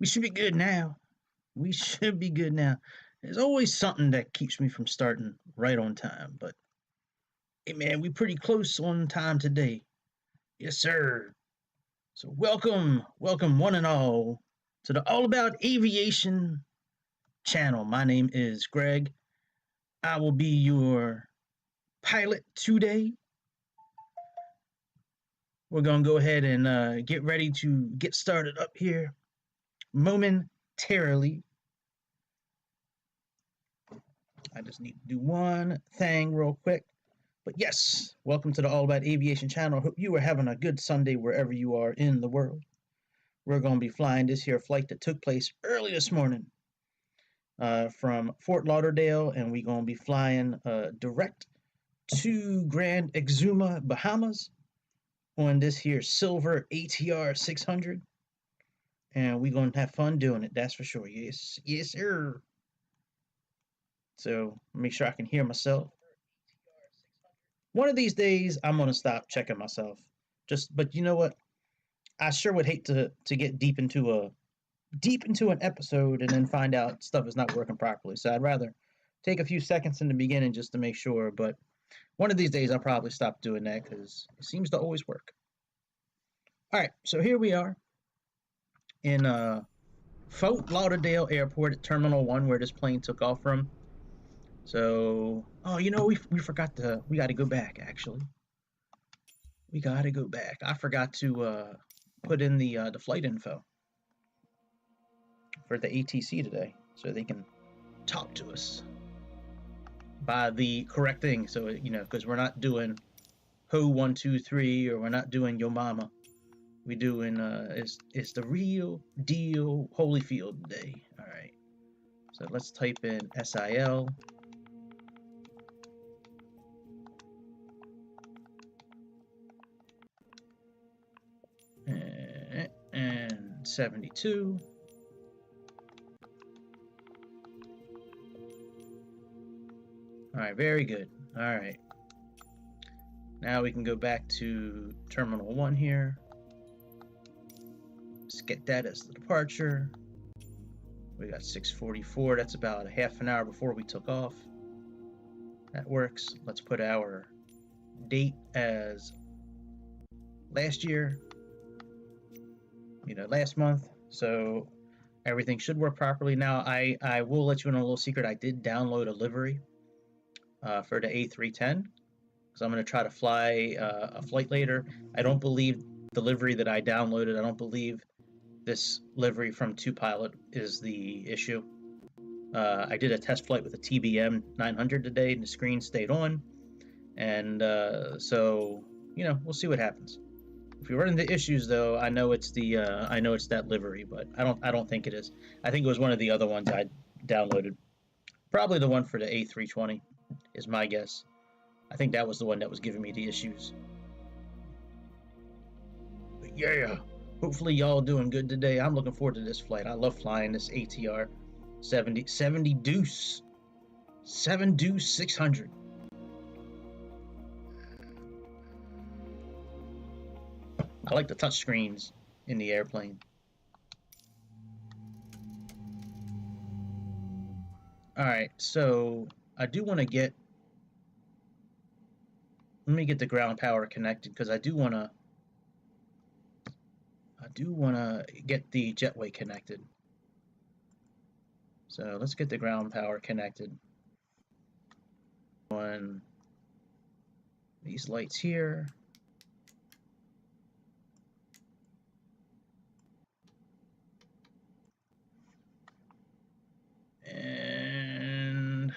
We should be good now. We should be good now. There's always something that keeps me from starting right on time, but hey man, we pretty close on time today. Yes, sir. So welcome one and all to the All About Aviation channel. My name is Greg. I will be your pilot today. We're going to go ahead and get ready to get started up here momentarily. I just need to do one thing real quick. But yes, welcome to the All About Aviation channel. Hope you are having a good Sunday wherever you are in the world. We're going to be flying this here flight that took place early this morning from Fort Lauderdale, and we're going to be flying direct to Great Exuma, Bahamas on this here Silver ATR 600. And we're going to have fun doing it, that's for sure. Yes, yes, sir. So make sure I can hear myself. One of these days, I'm going to stop checking myself. But you know what? I sure would hate to get deep into an episode and then find out stuff is not working properly. So I'd rather take a few seconds in the beginning just to make sure. But one of these days, I'll probably stop doing that because it seems to always work. All right, so here we are in Fort Lauderdale Airport at Terminal 1 where this plane took off from. So, oh, you know, we forgot we got to go back, actually. We got to go back. I forgot to put in the flight info for the ATC today so they can talk to us by the correct thing. So, you know, because we're not doing Ho 123 or we're not doing Yo Mama. We doing it's the real deal Holyfield today. All right. So let's type in SIL. And 72. All right, very good. All right. Now we can go back to Terminal 1 here. Let's get that as the departure. We got 6:44. That's about a half an hour before we took off. That works. Let's put our date as last year. You know, last month. So everything should work properly. Now, I will let you in a little secret. I did download a livery for the A310 because I'm going to try to fly a flight later. I don't believe the livery that I downloaded, I don't believe this livery from 2Pilot is the issue. I did a test flight with a TBM 900 today, and the screen stayed on. And so, you know, we'll see what happens. If we run into issues, though, I know it's that livery, but I don't think it is. I think it was one of the other ones I downloaded. Probably the one for the A320 is my guess. I think that was the one that was giving me the issues. But yeah, hopefully y'all doing good today. I'm looking forward to this flight. I love flying this ATR 70 Deuce 7 Deuce 600. I like the touch screens in the airplane. All right, so I do want to get. Let me get the ground power connected because I do want to get the jetway connected. So let's get the ground power connected. On these lights here. And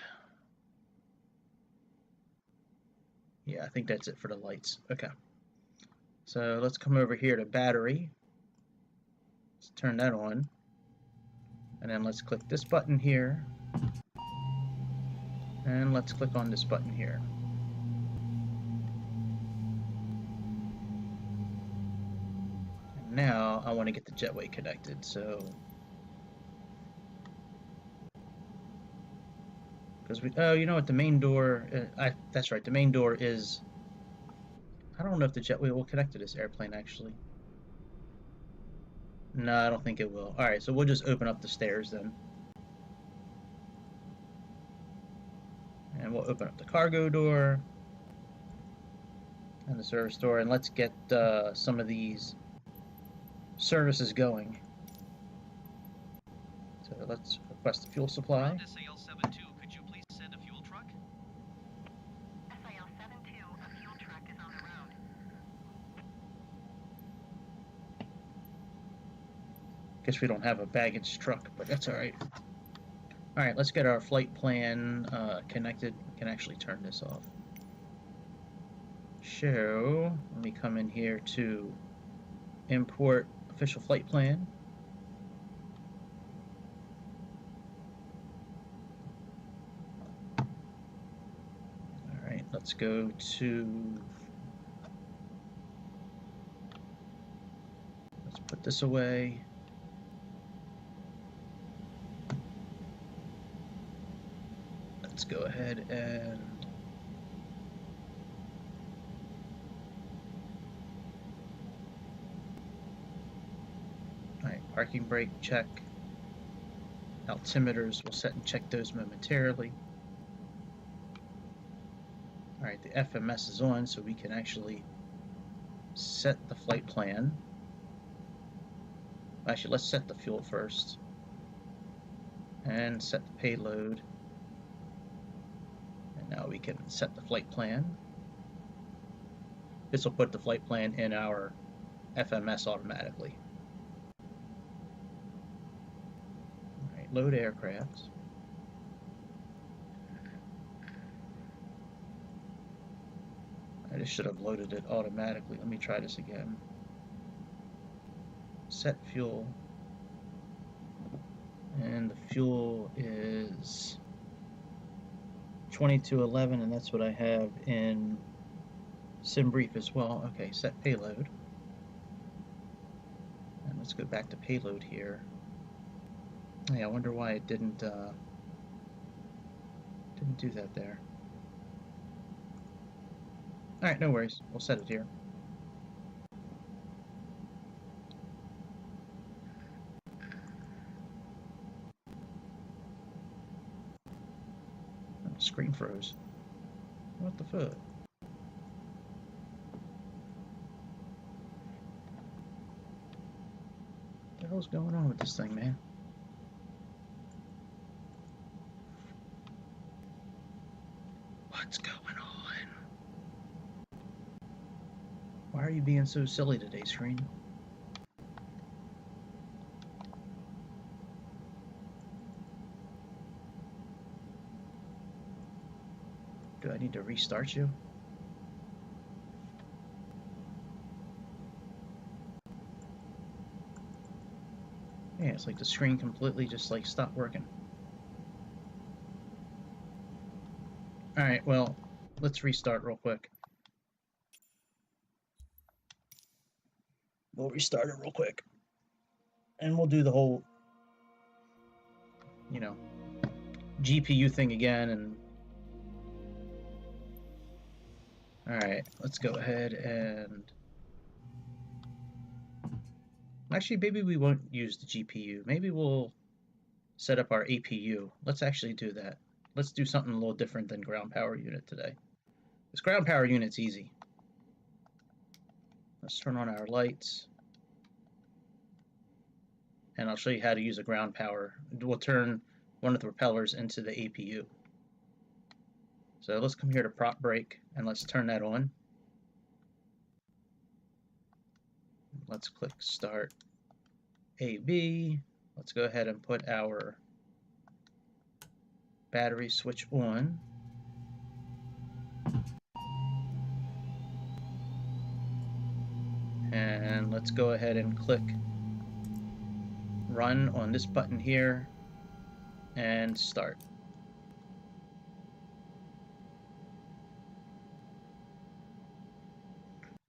yeah, I think that's it for the lights. Okay. So let's come over here to battery. Let's turn that on. And then let's click this button here. And let's click on this button here. And now I want to get the jetway connected. So because you know what, the main door, that's right, the main door is, I don't know if the jetway will connect to this airplane actually. No, I don't think it will. Alright, so we'll just open up the stairs then. And we'll open up the cargo door and the service door, and let's get some of these services going. So let's request a fuel supply. SAL-72, could you please send a fuel truck? SAL-72, a fuel truck is on the road. Guess we don't have a baggage truck, but that's alright. Alright, let's get our flight plan connected. We can actually turn this off. So, let me come in here to import official flight plan. Alright, let's go to... Let's put this away. Let's go ahead and parking brake check. Altimeters, we'll set and check those momentarily. Alright, the FMS is on, so we can actually set the flight plan. Actually, let's set the fuel first. And set the payload. And now we can set the flight plan. This will put the flight plan in our FMS automatically. Load aircraft. I just should have loaded it automatically. Let me try this again. Set fuel. And the fuel is 2211, and that's what I have in SimBrief as well. Okay, set payload. And let's go back to payload here. Yeah, I wonder why it didn't do that there. Alright, no worries. We'll set it here. Oh, screen froze. What the fuck? What the hell's going on with this thing, man? What's going on? Why are you being so silly today, screen? Do I need to restart you? Yeah, it's like the screen completely just like stopped working. Alright, well, let's restart real quick. We'll restart it real quick. And we'll do the whole, you know, GPU thing again. And alright, let's go ahead and... Actually, maybe we won't use the GPU. Maybe we'll set up our APU. Let's actually do that. Let's do something a little different than ground power unit today. This ground power unit's easy. Let's turn on our lights. And I'll show you how to use a ground power. We'll turn one of the propellers into the APU. So let's come here to prop brake and let's turn that on. Let's click start AB. Let's go ahead and put our battery switch on. And let's go ahead and click run on this button here and start.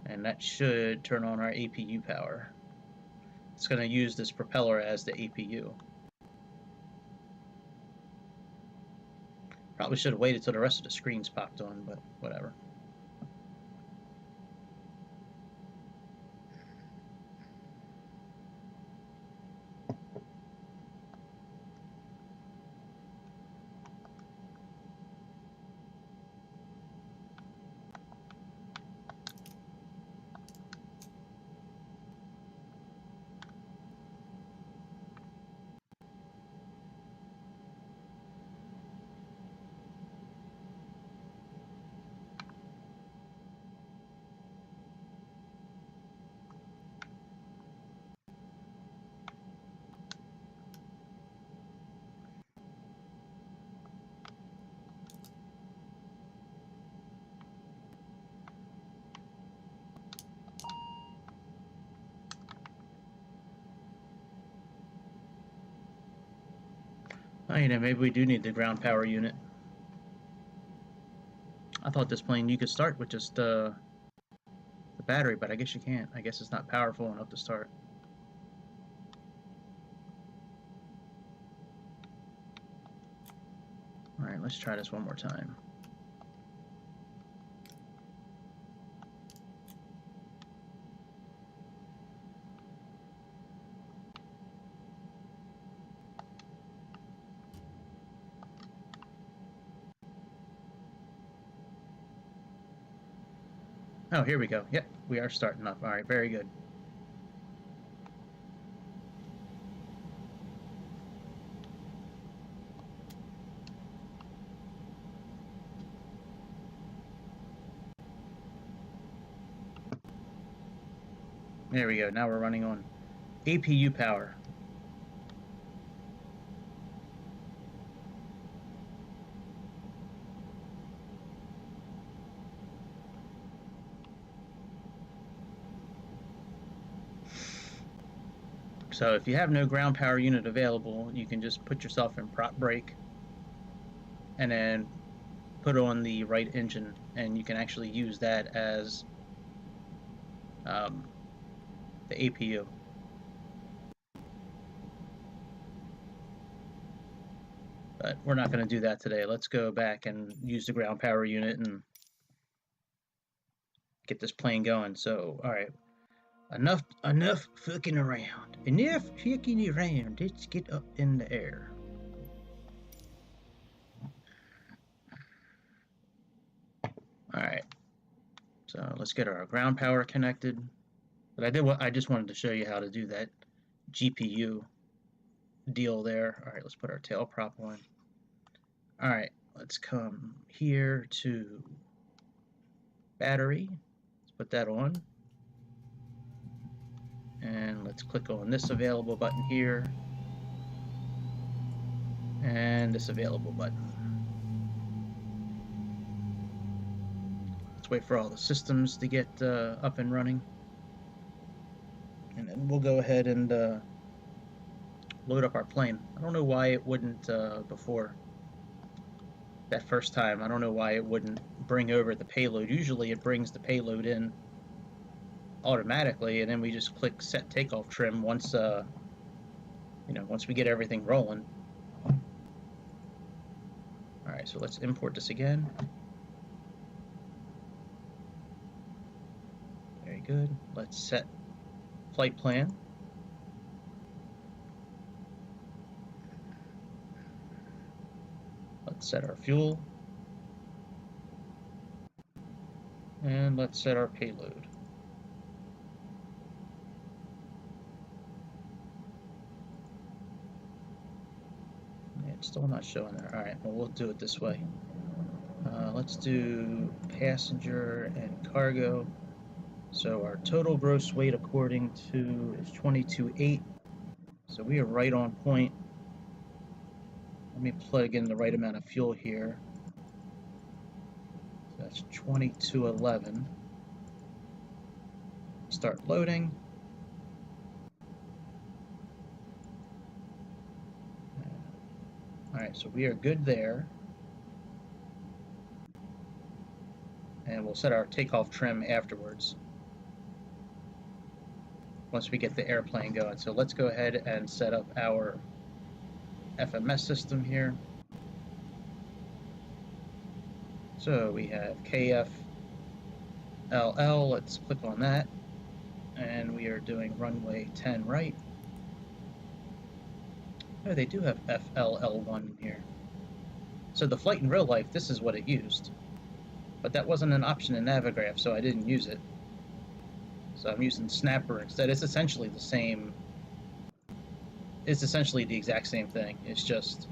And that should turn on our APU power. It's going to use this propeller as the APU. Probably should have waited till the rest of the screens popped on, but whatever. Oh, you know, maybe we do need the ground power unit. I thought this plane you could start with just the battery, but I guess you can't. I guess it's not powerful enough to start. Alright, let's try this one more time. Oh, here we go. Yep, we are starting up. Alright, very good. There we go. Now we're running on APU power. So if you have no ground power unit available, you can just put yourself in prop brake and then put on the right engine, and you can actually use that as the APU. But we're not going to do that today. Let's go back and use the ground power unit and get this plane going. So, all right, enough fucking around. Enough fucking around. Let's get up in the air. All right. So let's get our ground power connected. But I just wanted to show you how to do that GPU deal there. All right, let's put our tail prop on. All right, let's come here to battery. Let's put that on. And let's click on this available button here. And this available button. Let's wait for all the systems to get up and running. And then we'll go ahead and load up our plane. I don't know why it wouldn't before that first time. I don't know why it wouldn't bring over the payload. Usually it brings the payload in automatically, and then we just click set takeoff trim once once we get everything rolling. All right, so let's import this again. Very good. Let's set flight plan. Let's set our fuel. And let's set our payload. It's still not showing there. All right, well, we'll do it this way. Let's do passenger and cargo. So our total gross weight according to is 22.8. So we are right on point. Let me plug in the right amount of fuel here. So that's 22.11. Start loading. All right, so we are good there. And we'll set our takeoff trim afterwards, once we get the airplane going. So let's go ahead and set up our FMS system here. So we have KFLL, let's click on that. And we are doing runway 10 right. Oh, they do have FLL1 here. So the flight in real life, this is what it used. But that wasn't an option in Navigraph, so I didn't use it. So I'm using Snapper instead. It's essentially the same. It's essentially the exact same thing. It's just,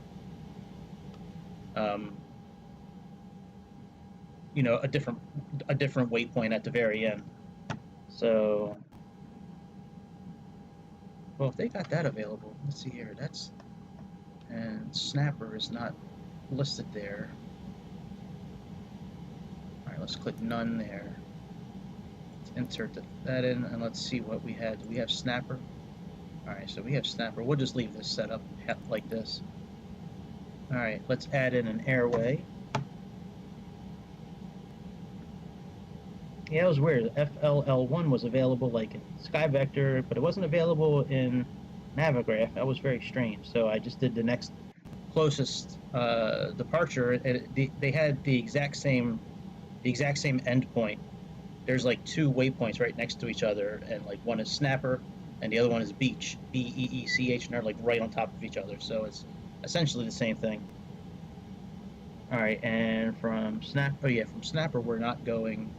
you know, a different waypoint at the very end. So, well, if they got that available, let's see here. And Snapper is not listed there. All right, let's click none there. Let's insert that in, and let's see what we had. Do we have Snapper? All right, so we have Snapper. We'll just leave this set up like this. Alright, let's add in an airway. Yeah, it was weird. FLL1 was available like in SkyVector, but it wasn't available in Navigraph. That was very strange. So I just did the next closest departure, and they had the exact same endpoint. There's like two waypoints right next to each other, and like one is Snapper, and the other one is Beach, Beech, and they're like right on top of each other. So it's essentially the same thing. All right, and from Snapper, we're not going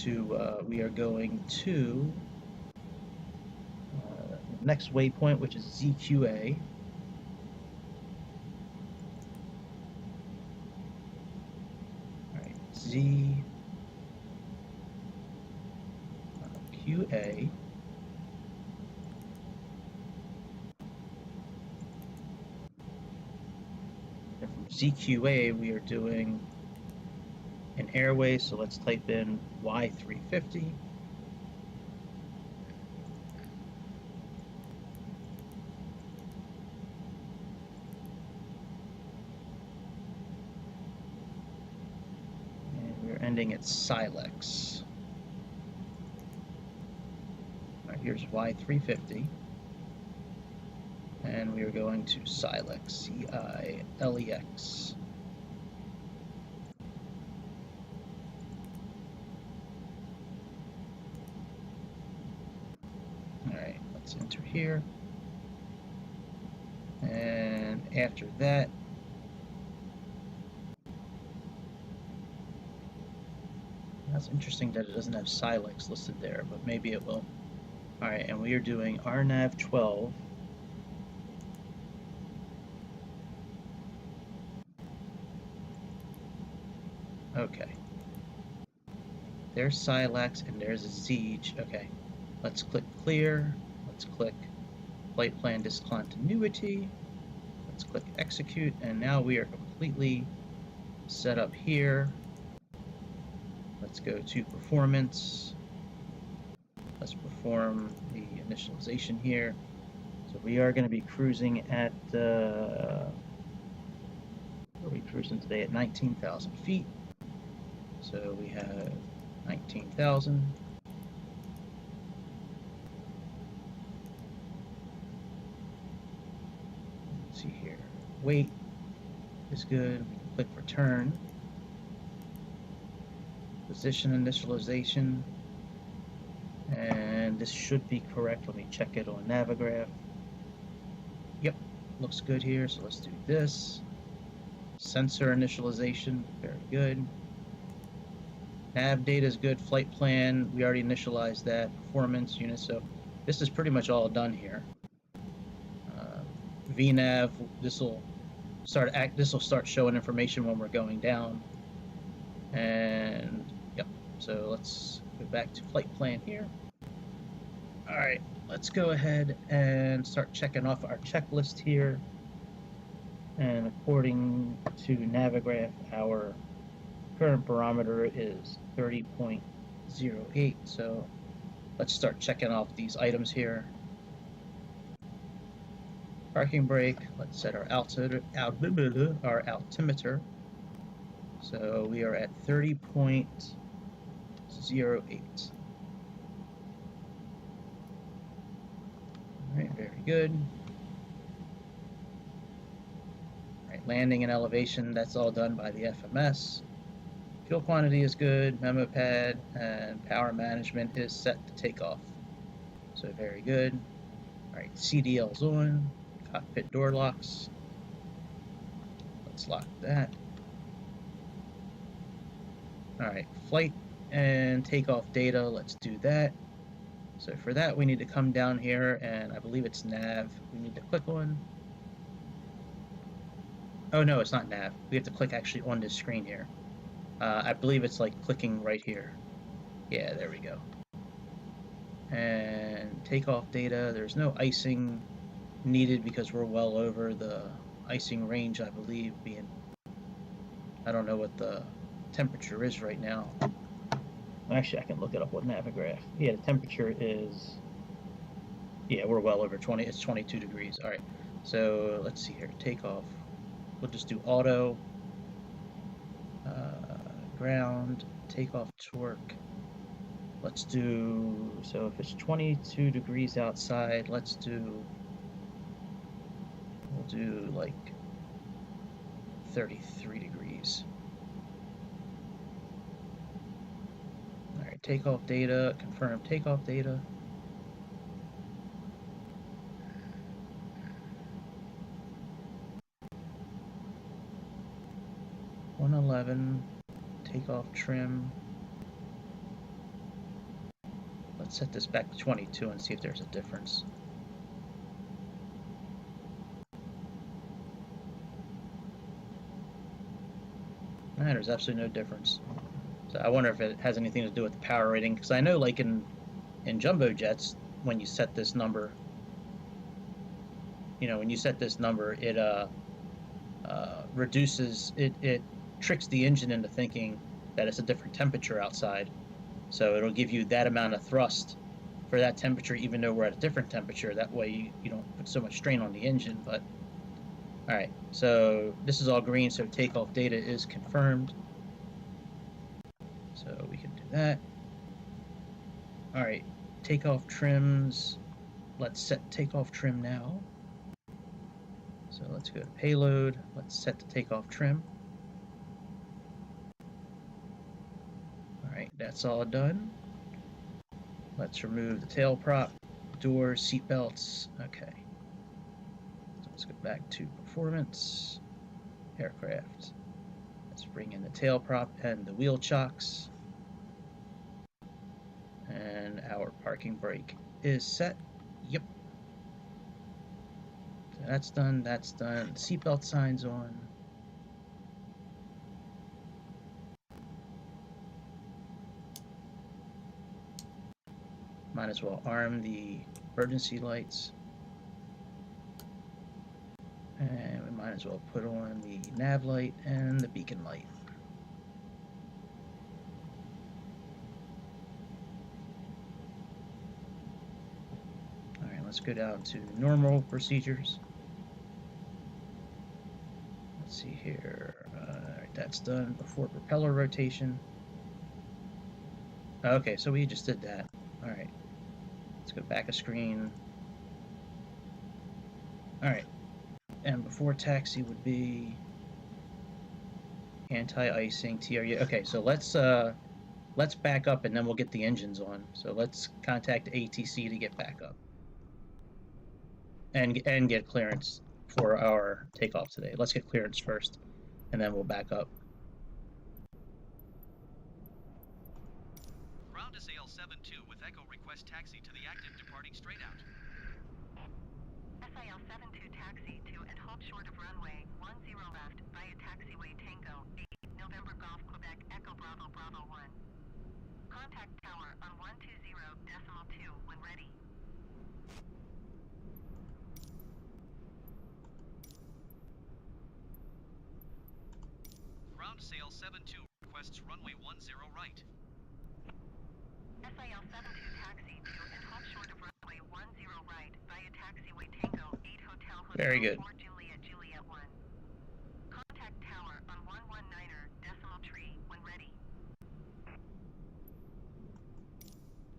to. We are going to next waypoint, which is ZQA. All right, ZQA. And from ZQA, we are doing an airway, so let's type in Y350. Ending at Silex. All right, here's Y350. And we are going to Silex, C-I-L-E-X. All right, let's enter here. And after that, that's interesting that it doesn't have Silex listed there, but maybe it will. All right, and we are doing RNAV 12. Okay. There's Silex and there's a Zeech. Okay. Let's click clear. Let's click flight plan discontinuity. Let's click execute, and now we are completely set up here. Let's go to performance. Let's perform the initialization here. So we are going to be cruising at, where are we cruising today? At 19,000 feet. So we have 19,000. Let's see here. Weight is good. We can click return. Position initialization. And this should be correct. Let me check it on Navigraph. Yep, looks good here. So let's do this. Sensor initialization, very good. Nav data is good. Flight plan, we already initialized that. Performance unit, so this is pretty much all done here. VNav, this will start showing information when we're going down. And yep, so let's go back to flight plan here. All right, let's go ahead and start checking off our checklist here. And according to Navigraph, our current barometer is 30.08. So let's start checking off these items here. Parking brake. Let's set our altimeter. So we are at 30.08. All right, very good. All right, landing and elevation, that's all done by the FMS. Fuel quantity is good, memo pad, and power management is set to take off. So very good. All right, CDL's on, cockpit door locks. Let's lock that. All right, flight and takeoff data, let's do that. So for that, we need to come down here, and I believe it's nav. We need to click on. Oh no, it's not nav. We have to click actually on this screen here. I believe it's like clicking right here. Yeah, there we go. And takeoff data, there's no icing needed because we're well over the icing range, I believe, being, I don't know what the temperature is right now. Actually, I can look it up with Navigraph. Yeah, the temperature is, yeah, we're well over 20, it's 22 degrees. All right, So let's see here, takeoff. We'll just do auto, ground, takeoff torque. Let's do, so if it's 22 degrees outside, we'll do like 33 degrees. All right, takeoff data, confirm takeoff data. $111, takeoff trim. Let's set this back to 22 and see if there's a difference. There's absolutely no difference. So I wonder if it has anything to do with the power rating, because I know like in jumbo jets, when you set this number, it reduces, it tricks the engine into thinking that it's a different temperature outside. So it'll give you that amount of thrust for that temperature, even though we're at a different temperature. That way you don't put so much strain on the engine. But all right, so this is all green, so takeoff data is confirmed. So we can do that. All right, takeoff trims. Let's set takeoff trim now. So let's go to payload. Let's set the takeoff trim. All right, that's all done. Let's remove the tail prop, doors, seat belts. Okay. So let's go back to performance, aircraft. Let's bring in the tail prop and the wheel chocks. And our parking brake is set. Yep. So that's done, that's done. Seatbelt signs on. Might as well arm the emergency lights. And we might as well put on the nav light and the beacon light. All right, let's go down to normal procedures. Let's see here. All right, that's done before propeller rotation. Okay, so we just did that. All right, let's go back a screen. All right, and before taxi would be anti-icing, TRU. Okay, so let's back up and then we'll get the engines on. So let's contact ATC to get back up and get clearance for our takeoff today. Let's get clearance first, and then we'll back up. Ground to SAL 72 with Echo request taxi to the active departing straight out. SAL 72 taxi to and hold short of runway 10 left via taxiway Tango 8 November Golf Quebec Echo Bravo Bravo 1. Contact tower on 120.2 when ready. Ground to SAL 72 requests runway 10 right. SAL 72 taxi to and hold short of runway 10 right via taxiway Tango 8 Hotel Very good. 4 Juliet Juliet 1. Contact tower on 119.3 when ready.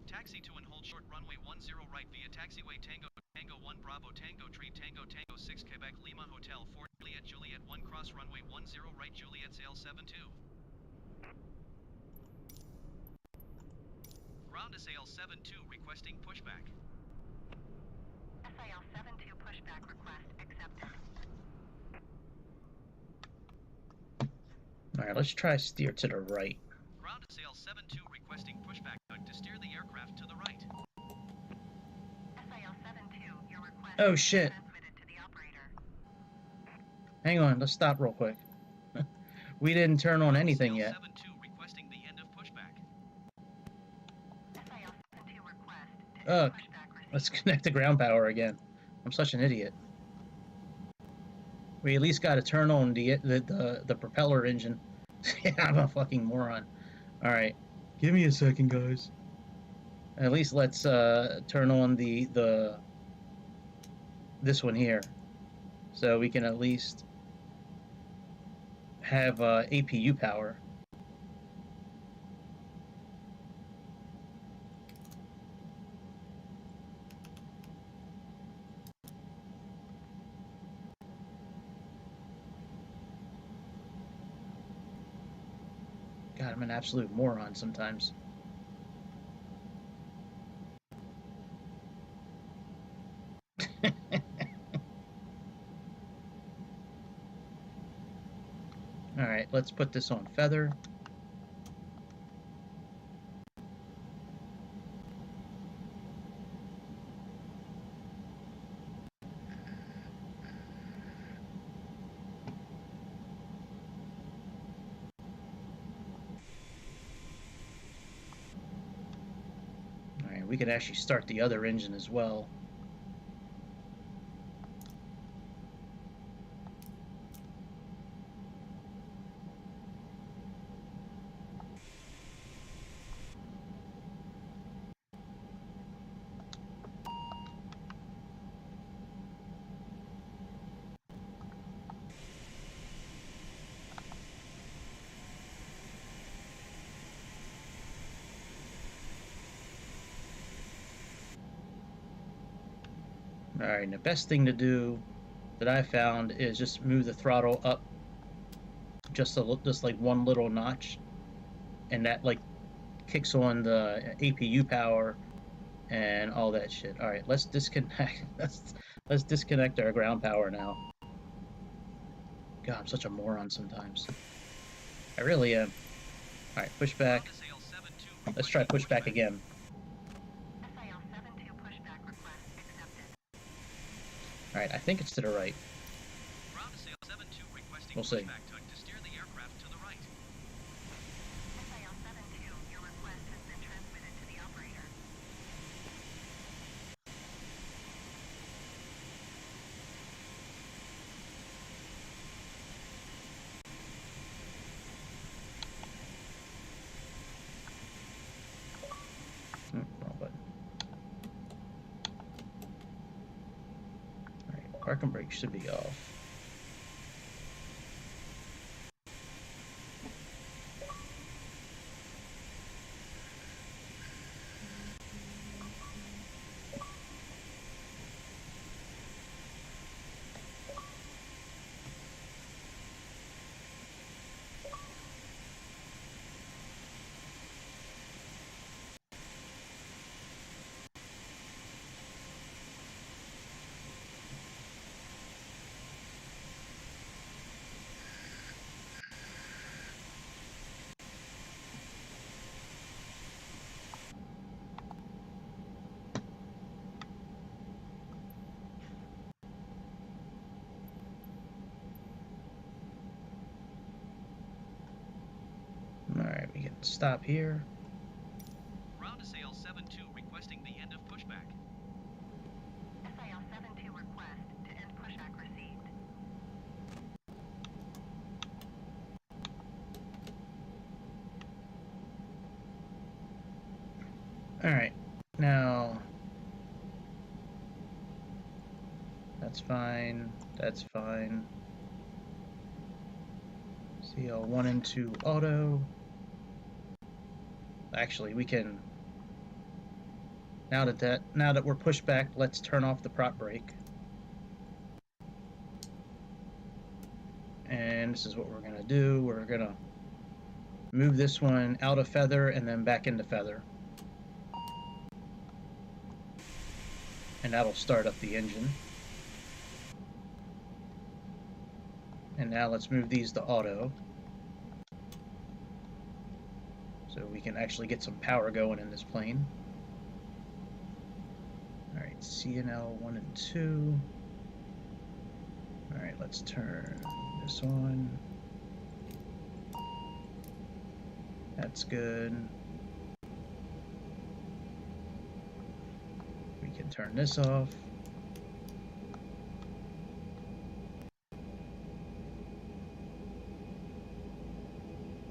Taxi to and hold short runway 10 right via taxiway Tango Tango 1 Bravo Tango Tree Tango Tango 6 Quebec Lima Hotel 4 Juliet Juliet 1 cross runway 10 right Juliet SAL 72. Ground to SAL 72 requesting pushback. SAL 72 pushback request accepted. All right, let's try steer to the right. Ground to SAL 72 requesting pushback to steer the aircraft to the right. SAL 72, your request Oh is shit. transmitted to the operator. Hang on, let's stop real quick. We didn't turn on anything yet. SAL 72 requesting the end of pushback. SAL 72 request to Ugh. pushback received. Let's connect to ground power again. I'm such an idiot. We at least got to turn on the propeller engine. I'm a fucking moron. All right, give me a second, guys. At least let's turn on this one here. so we can at least have APU power. God, I'm an absolute moron sometimes. Alright, let's put this on feather. Alright, we could actually start the other engine as well. Alright, and the best thing to do that I found is just move the throttle up just like one little notch, and that like kicks on the APU power and all that shit. Alright, let's disconnect. Let's disconnect our ground power now. God, I'm such a moron sometimes. I really am. Alright, push back. Let's try push back again. Alright, I think it's to the right. We'll see. Wrong button. Alright, parking brake should be off. Alright, we can stop here. Ground to sail 72 requesting the end of pushback. SIL 72 request to end pushback received. Alright, now that's fine, that's fine. CL 1 and 2 auto. Actually, we can, now that we're pushed back, let's turn off the prop brake. And this is what we're gonna do. We're gonna move this one out of feather and then back into feather. And that'll start up the engine. And now let's move these to auto, so we can actually get some power going in this plane. Alright, CNL 1 and 2. Alright, let's turn this on. That's good. We can turn this off.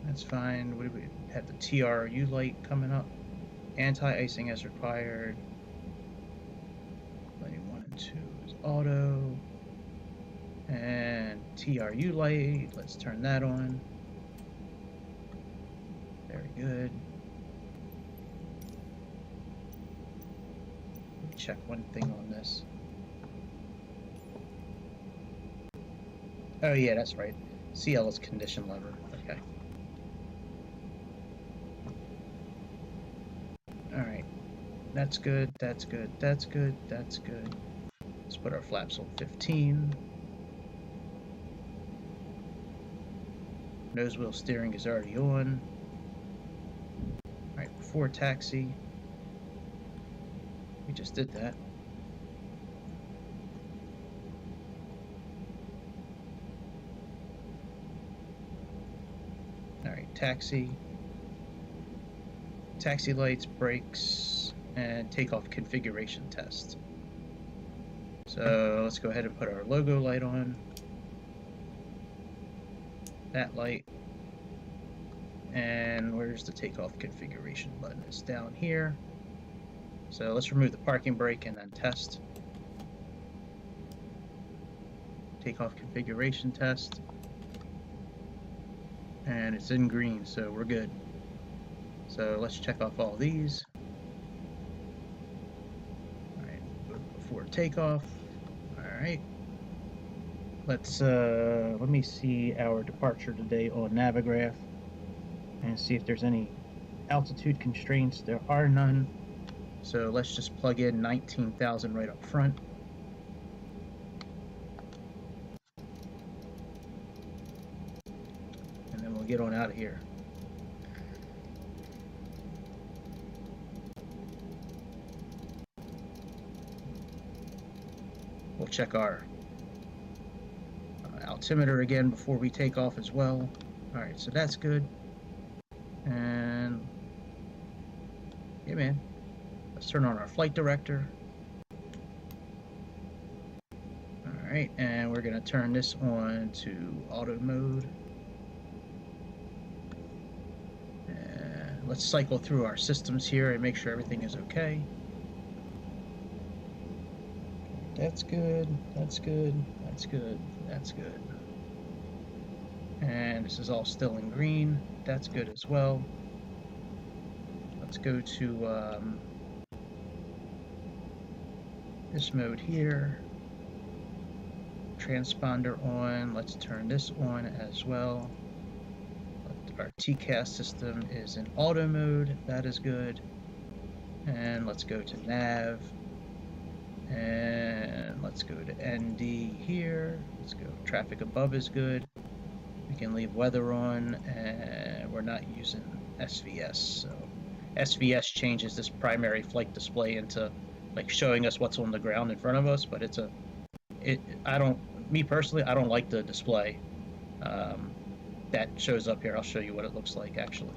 That's fine. What do we have? The TRU light coming up. Anti-icing as required. Lane 1 and 2 is auto. TRU light, let's turn that on. Very good. Let me check one thing on this. Oh yeah, that's right. CL is condition lever. Okay. Alright. That's good, that's good, that's good, that's good. Let's put our flaps on 15. Nose wheel steering is already on. Alright, before taxi. We just did that. Alright, taxi. Taxi lights, brakes, and takeoff configuration test. So let's go ahead and put our logo light on. That light. And where's the takeoff configuration button? It's down here. So let's remove the parking brake and then test. Takeoff configuration test. And it's in green, so we're good. So let's check off all these. Alright, before takeoff. Alright. Let me see our departure today on Navigraph and see if there's any altitude constraints. There are none. So let's just plug in 19,000 right up front. And then we'll get on out of here. We'll check our altimeter again before we take off as well. Alright, so that's good. And yeah, man. Let's turn on our flight director. Alright, and we're going to turn this on to auto mode. And let's cycle through our systems here and make sure everything is okay. That's good, that's good, that's good, that's good. And this is all still in green. That's good as well. Let's go to this mode here. Transponder on. Let's turn this on as well. Our TCAS system is in auto mode. That is good. And let's go to nav. And let's go to ND here. Let's go. Traffic above is good. We can leave weather on, and we're not using SVS. So SVS changes this primary flight display into like showing us what's on the ground in front of us, but me personally, I don't like the display that shows up here. I'll show you what it looks like actually.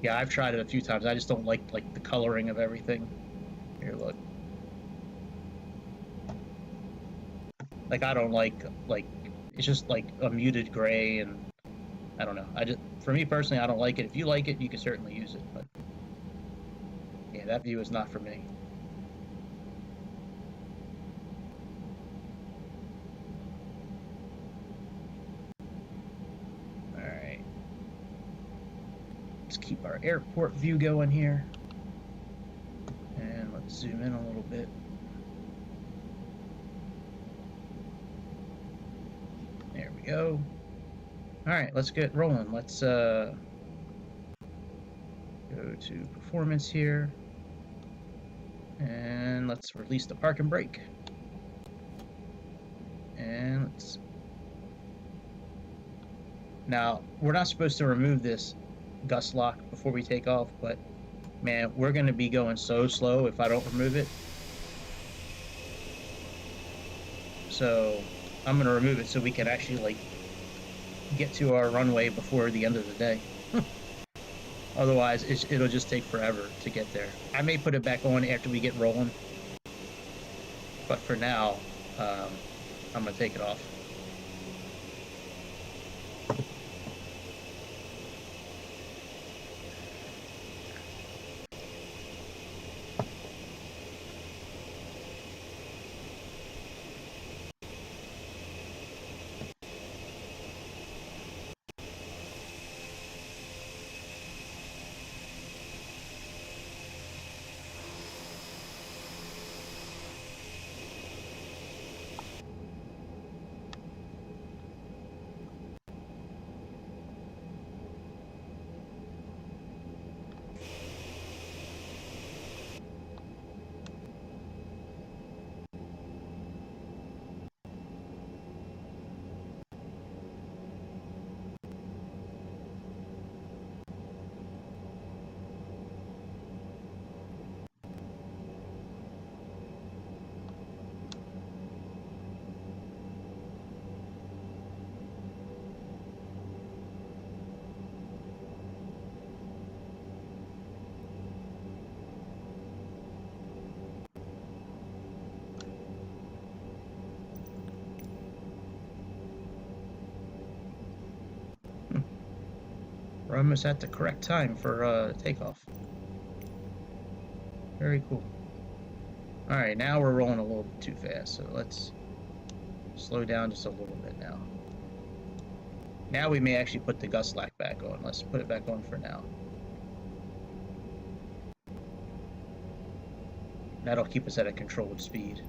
Yeah, I've tried it a few times. I just don't like the coloring of everything. Here, look. Like I don't like it's just like a muted gray, and I don't know. For me personally, I don't like it. If you like it, you can certainly use it, but yeah, that view is not for me. All right. Let's keep our airport view going here. And let's zoom in a little bit. There we go. All right, let's get rolling. Let's go to performance here. And let's release the parking brake. And let's... Now, we're not supposed to remove this gust lock before we take off, but man, we're going to be going so slow if I don't remove it. So I'm going to remove it so we can actually like get to our runway before the end of the day. Otherwise, it'll just take forever to get there. I may put it back on after we get rolling, but for now, I'm going to take it off. almost at the correct time for takeoff. Very cool. Alright, now we're rolling a little bit too fast, so let's slow down just a little bit now. Now we may actually put the gust slack back on. Let's put it back on for now. That'll keep us at a controlled speed.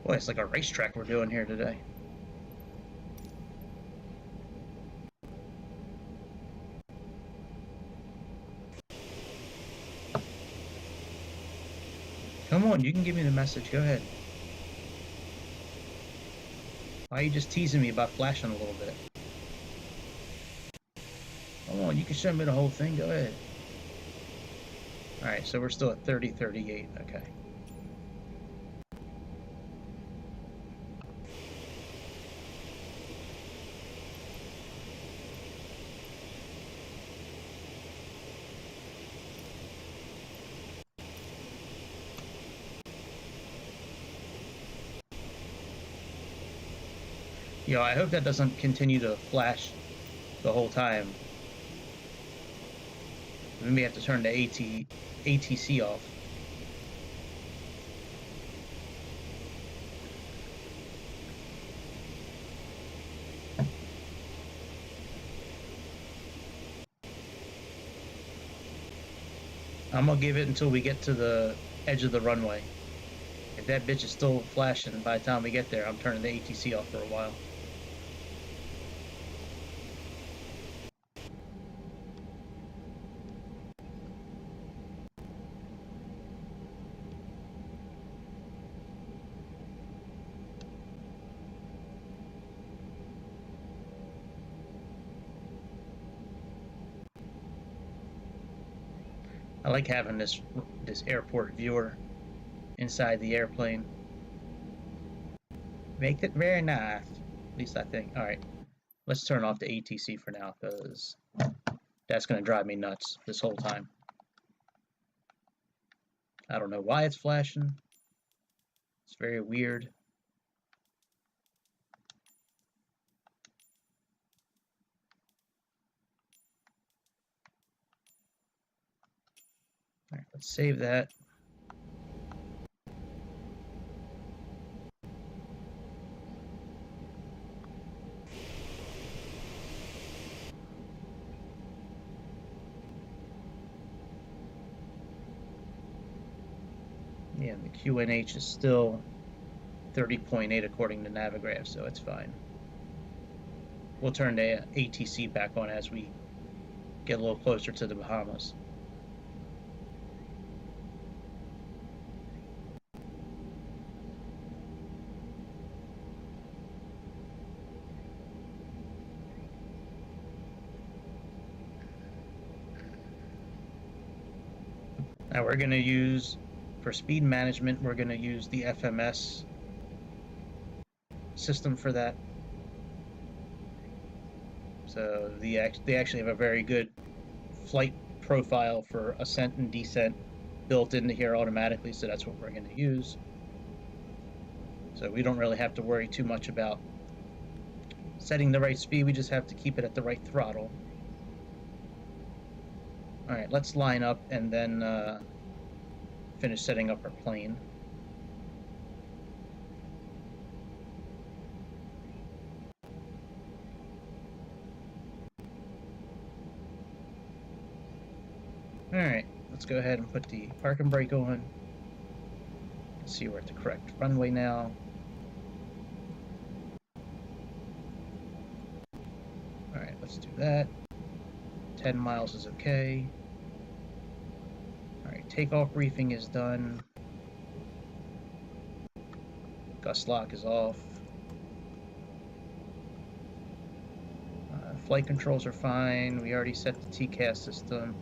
Boy, it's like a racetrack we're doing here today. Come on, you can give me the message. Go ahead. Why are you just teasing me about flashing a little bit? Come on, you can show me the whole thing. Go ahead. Alright, so we're still at 30-38. Okay. Yo, I hope that doesn't continue to flash the whole time. We may have to turn the ATC off. I'm gonna give it until we get to the edge of the runway. If that bitch is still flashing by the time we get there, I'm turning the ATC off for a while. I like having this airport viewer inside the airplane. Makes it very nice. At least I think. Alright, let's turn off the ATC for now, because that's going to drive me nuts this whole time. I don't know why it's flashing. It's very weird. Alright, let's save that. Yeah, the QNH is still 30.8 according to Navigraph, so it's fine. We'll turn the ATC back on as we get a little closer to the Bahamas. Now we're going to use, for speed management, we're going to use the FMS system for that. So they actually have a very good flight profile for ascent and descent built into here automatically, so that's what we're going to use. So we don't really have to worry too much about setting the right speed, we just have to keep it at the right throttle. Alright, let's line up and then finish setting up our plane. Alright, let's go ahead and put the parking brake on. Let's see we're at the correct runway now. Alright, let's do that. 10 miles is okay. Alright, takeoff briefing is done. Gust lock is off. Flight controls are fine. We already set the TCAS system.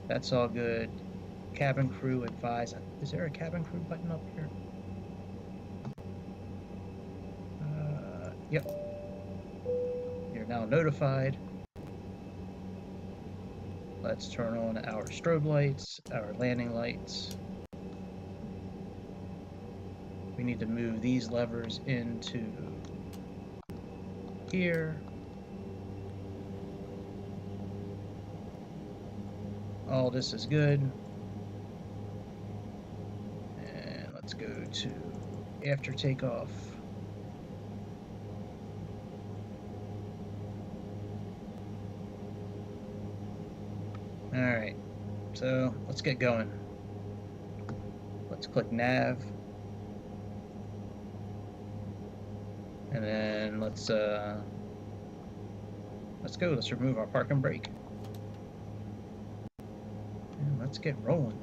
That's all good. Cabin crew advise. Is there a cabin crew button up here? Yep. You're now notified. Let's turn on our strobe lights, our landing lights. We need to move these levers into here. All this is good. And let's go to after takeoff. All right, so let's get going. Let's click nav. And then let's go. Let's remove our park and brake. And let's get rolling.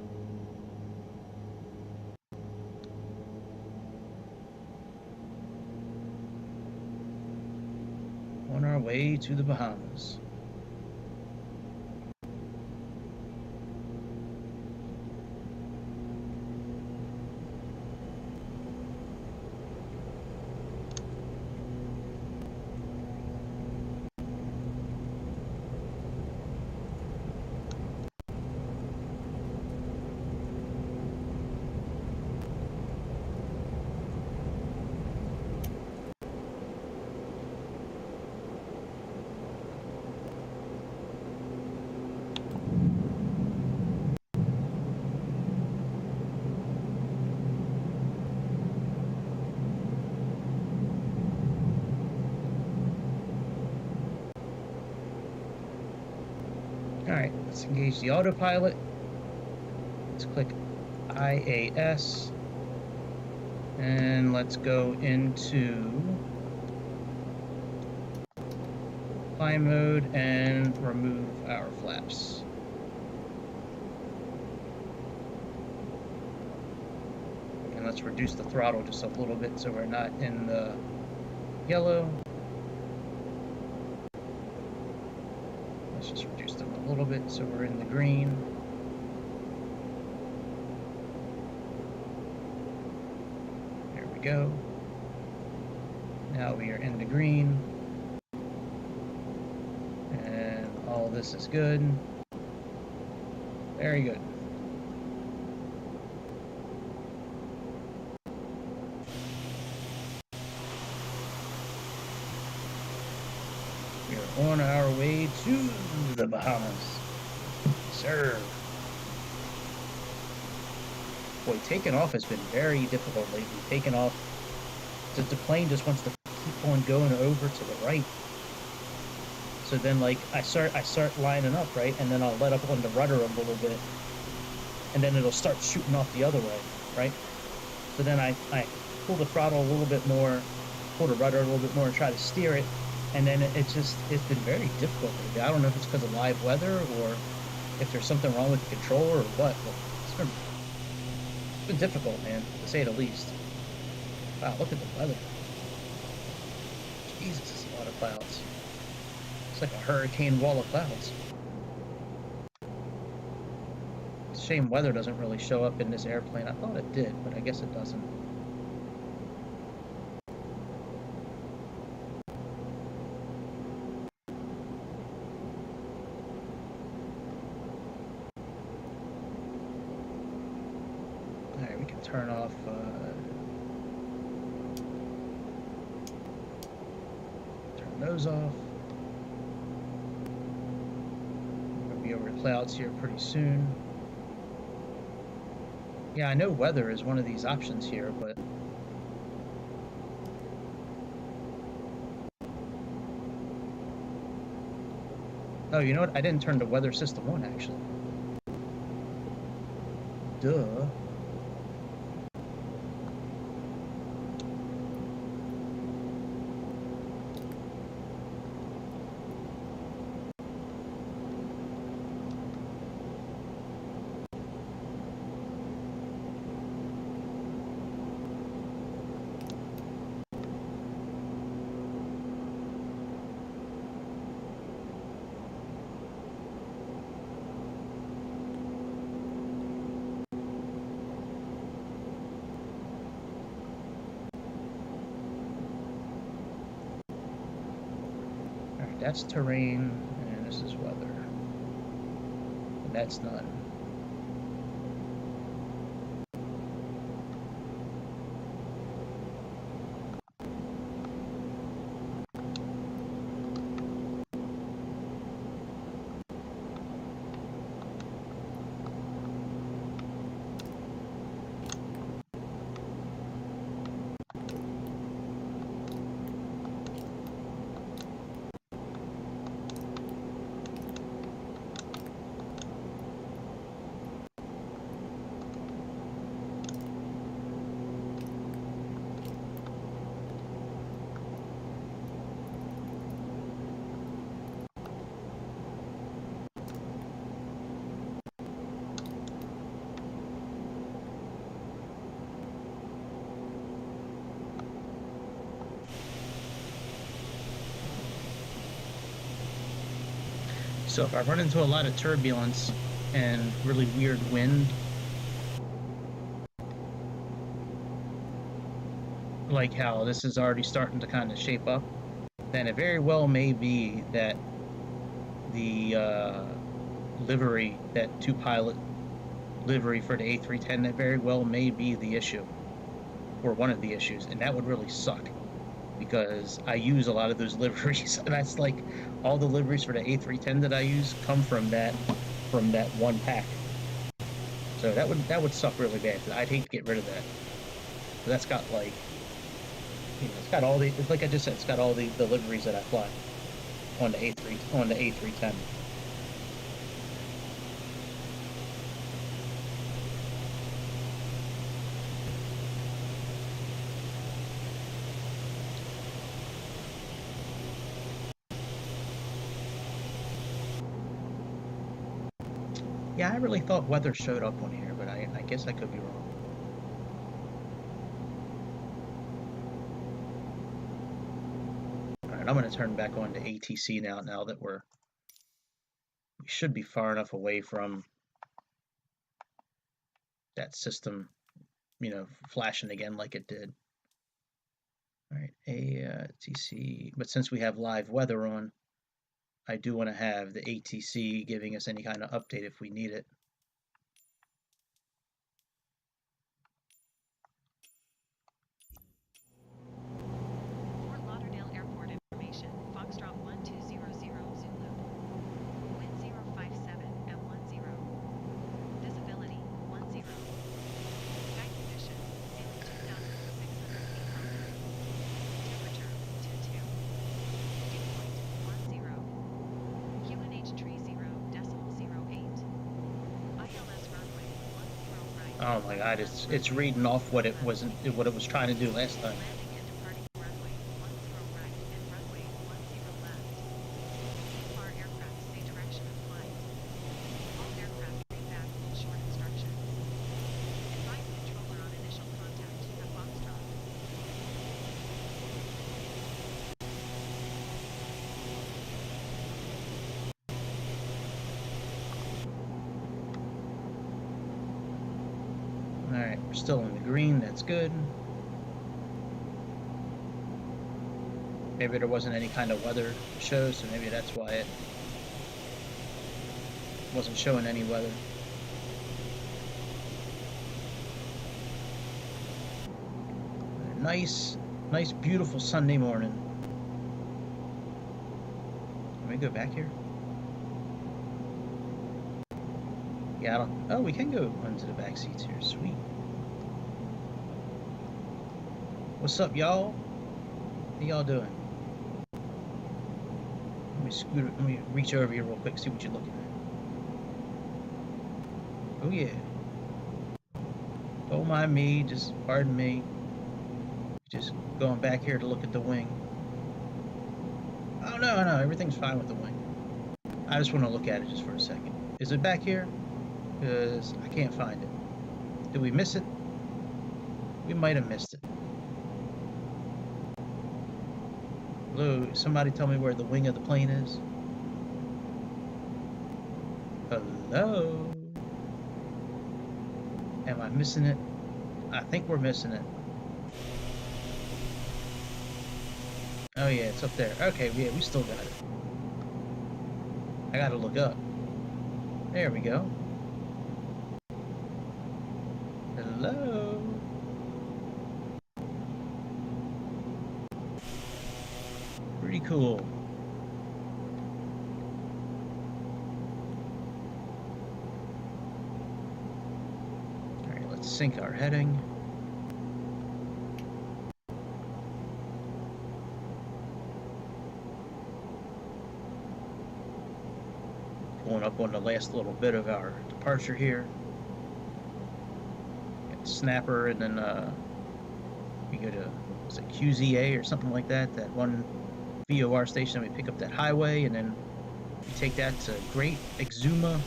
On our way to the Bahamas. Alright, let's engage the autopilot. Let's click IAS. And let's go into fly mode and remove our flaps. And let's reduce the throttle just a little bit so we're not in the yellow. Let's just reduce them a little bit so we're in the green. There we go. Now we are in the green. And all this is good. Very good. We are on our way to the Bahamas. Sir. Boy, taking off has been very difficult lately. Taking off, the plane just wants to keep on going over to the right. So then, like, I start lining up, right, and then I'll let up on the rudder a little bit, and then it'll start shooting off the other way, right? So then I pull the throttle a little bit more, pull the rudder a little bit more, and try to steer it. And then it's been very difficult lately. I don't know if it's because of live weather or if there's something wrong with the controller or what, but it's been difficult, man, to say the least. Wow, look at the weather. Jesus, it's a lot of clouds. It's like a hurricane wall of clouds. It's a shame weather doesn't really show up in this airplane. I thought it did, but I guess it doesn't. Turn off turn those off. We'll be over the clouds here pretty soon. Yeah, I know weather is one of these options here, but oh, you know what? I didn't turn the weather system on, actually. Duh. That's terrain, and this is weather. And that's none. So if I run into a lot of turbulence and really weird wind, like how this is already starting to kind of shape up, then it very well may be that the livery, that two-pilot livery for the A310, that very well may be the issue, or one of the issues, and that would really suck, because I use a lot of those liveries, and that's like all the liveries for the A310 that I use come from that one pack. So that would suck really bad. I'd hate to get rid of that. But that's got like, you know, it's got all the, like I just said, it's got all the liveries that I fly on the A310. Yeah, I really thought weather showed up on here, but I guess I could be wrong. Alright, I'm going to turn back on to ATC now that we should be far enough away from that system, you know, flashing again like it did. Alright, ATC, but since we have live weather on, I do want to have the ATC giving us any kind of update if we need it. Fort Lauderdale Airport information. Foxtrot 1200 Zulu. Wind 057 M10. Visibility 10. Sky conditions. Sailing 2,600 feet healthy. Temperature 22. Dew point 10. QNH tree 0.08. ILS runway 10 right. Oh my God, it's reading off what it was trying to do last time. Landing and departing runway 10 right and runway 10 left. CFAR aircraft stay direction of flight. All aircraft read back full short instructions. Advise controller on initial contact to Foxtrot. Alright, we're still in the green, that's good. Maybe there wasn't any kind of weather show, so maybe that's why it wasn't showing any weather. Nice, beautiful Sunday morning. Can we go back here? Yeah, I don't... Oh, we can go onto the back seats here. Sweet. What's up, y'all? How y'all doing? Let me reach over here real quick, see what you're looking at. Oh, yeah. Don't mind me, just pardon me. Just going back here to look at the wing. Oh, no, everything's fine with the wing. I just want to look at it just for a second. Is it back here? Because I can't find it. Did we miss it? We might have missed it. Hello, somebody tell me where the wing of the plane is. Hello? Am I missing it? I think we're missing it. Oh yeah, it's up there. Okay, yeah, we still got it. I gotta look up. There we go. Hello. Pretty cool. All right, let's sync our heading. Pulling up on the last little bit of our departure here. Get the snapper, and then we go to, is it QZA or something like that? That one VOR station. We pick up that highway, and then we take that to Great Exuma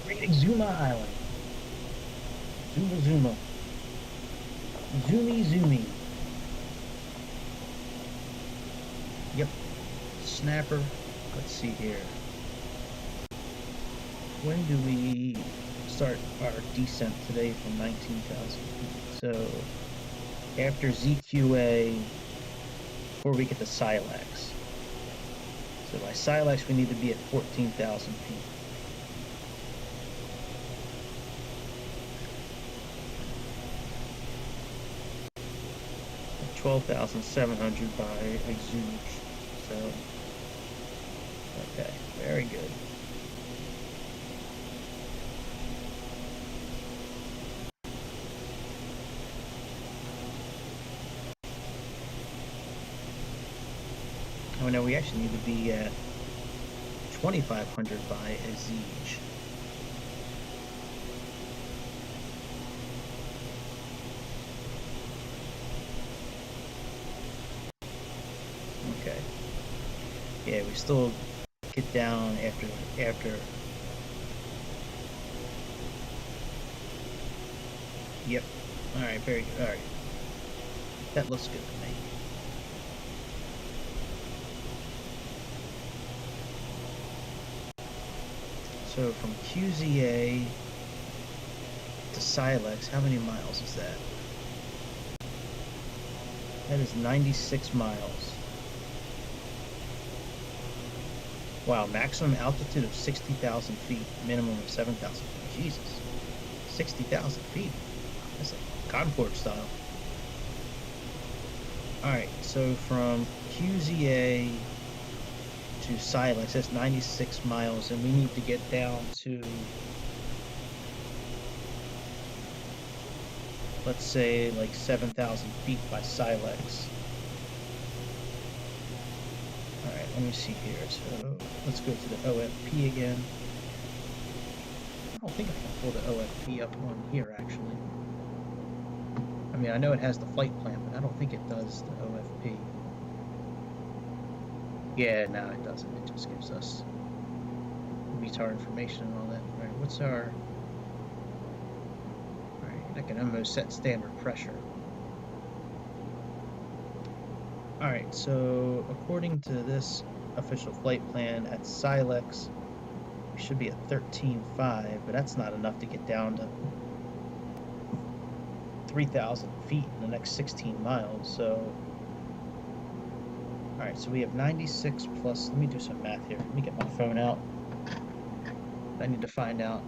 Island. Zuma. Zoomy. Yep. Snapper. Let's see here. When do we start our descent today from 19,000 feet? So after ZQA, before we get to Silex. So by Silex, we need to be at 14,000 feet. 12,700 by Exuma. So, okay, very good. Oh no, we actually need to be at 2,500 by Exige. Okay. Yeah, we still get down after. Yep. All right, very good. All right. That looks good to me. So from QZA to Silex, how many miles is that? That is 96 miles. Wow, maximum altitude of 60,000 feet, minimum of 7,000 feet. Jesus, 60,000 feet. That's like Concorde style. Alright, so from QZA to Silex, that's 96 miles, and we need to get down to, let's say, like 7,000 feet by Silex. Alright, let me see here. So let's go to the OFP again. I don't think I can pull the OFP up on here, actually. I mean, I know it has the flight plan, but I don't think it does the OFP. Yeah, no, it doesn't. It just gives us VTAR information and all that. Alright, what's our... Alright, I can almost set standard pressure. Alright, so according to this official flight plan at Silex, we should be at 13.5, but that's not enough to get down to 3,000 feet in the next 16 miles, so... Alright, so we have 96 plus... Let me do some math here. Let me get my phone out. I need to find out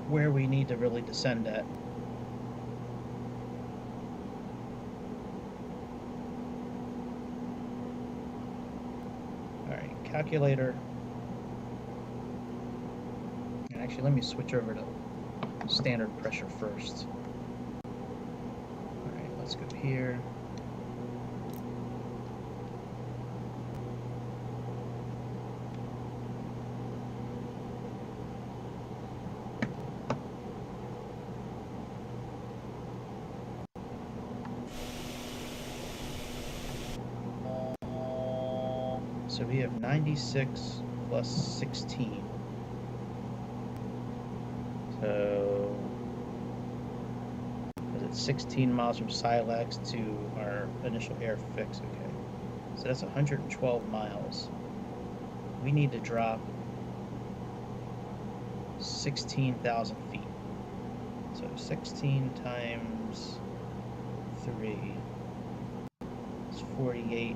where we need to really descend at. Alright, calculator. And actually, let me switch over to standard pressure first. Alright, let's go here. So we have 96 plus 16. So, is it 16 miles from Silex to our initial air fix? Okay. So that's 112 miles. We need to drop 16,000 feet. So 16 times 3 is 48.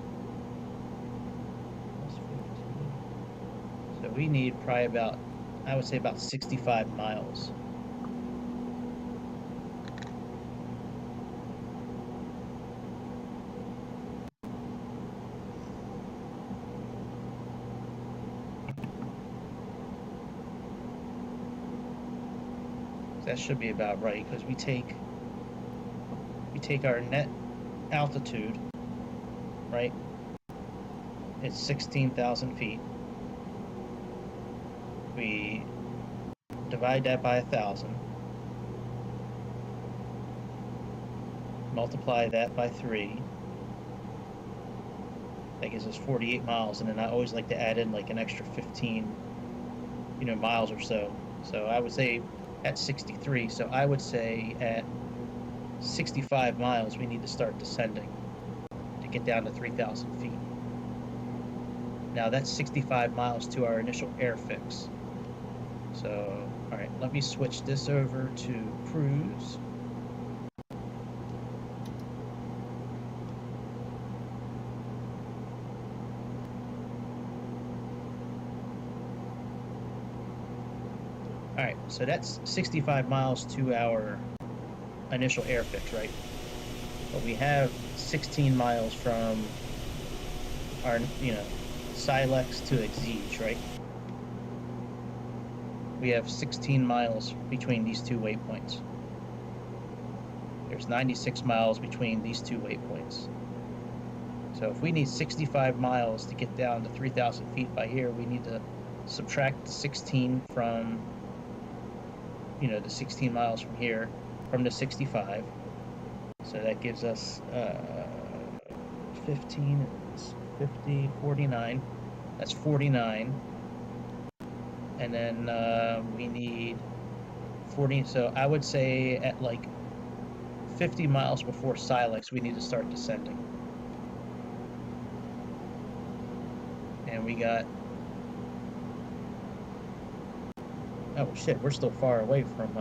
we need probably about, I would say about 65 miles. That should be about right, because we take our net altitude, right? It's 16,000 feet. We divide that by 1,000. Multiply that by 3. That gives us 48 miles, and then I always like to add in like an extra 15, miles or so. So I would say at 63, so I would say at 65 miles we need to start descending to get down to 3,000 feet. Now that's 65 miles to our initial air fix. So, all right, let me switch this over to cruise. All right, so that's 65 miles to our initial air fix, right? But we have 16 miles from our, Silex to Exige, right? We have 16 miles between these two waypoints. There's 96 miles between these two waypoints. So if we need 65 miles to get down to 3,000 feet by here, we need to subtract 16 from, the 16 miles from here, from the 65. So that gives us 15, 50, 49. That's 49. And then we need 40. So I would say at like 50 miles before Silex, we need to start descending. And we got... Oh shit, we're still far away from...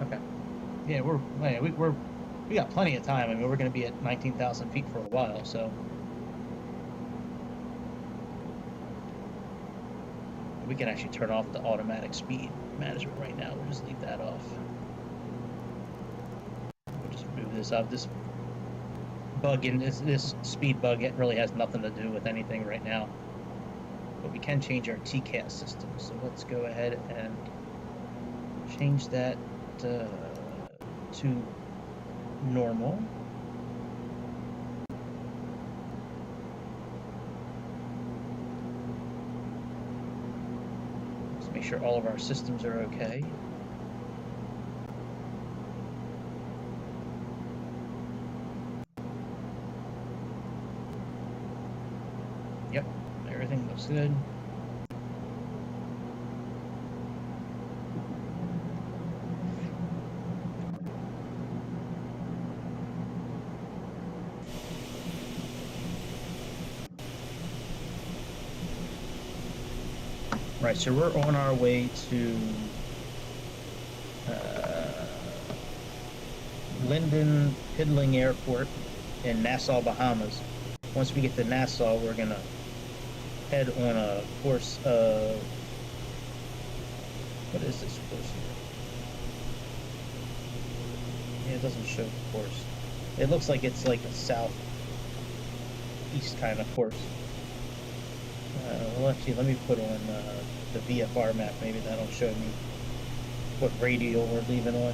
Okay. Yeah, we got plenty of time. I mean, we're going to be at 19,000 feet for a while, so... We can actually turn off the automatic speed management right now. We'll just leave that off. We'll just move this up. This bug in this speed bug, it really has nothing to do with anything right now. But we can change our TCAS system. So let's go ahead and change that to normal. Let's make sure all of our systems are okay. Yep, everything looks good. Right, so we're on our way to Linden Piddling Airport in Nassau, Bahamas. Once we get to Nassau, we're going to head on a course of... What is this course here? Yeah, it doesn't show the course. It looks like it's like a southeast kind of course. Well, actually, let me put on the VFR map. Maybe that'll show me what radial we're leaving on.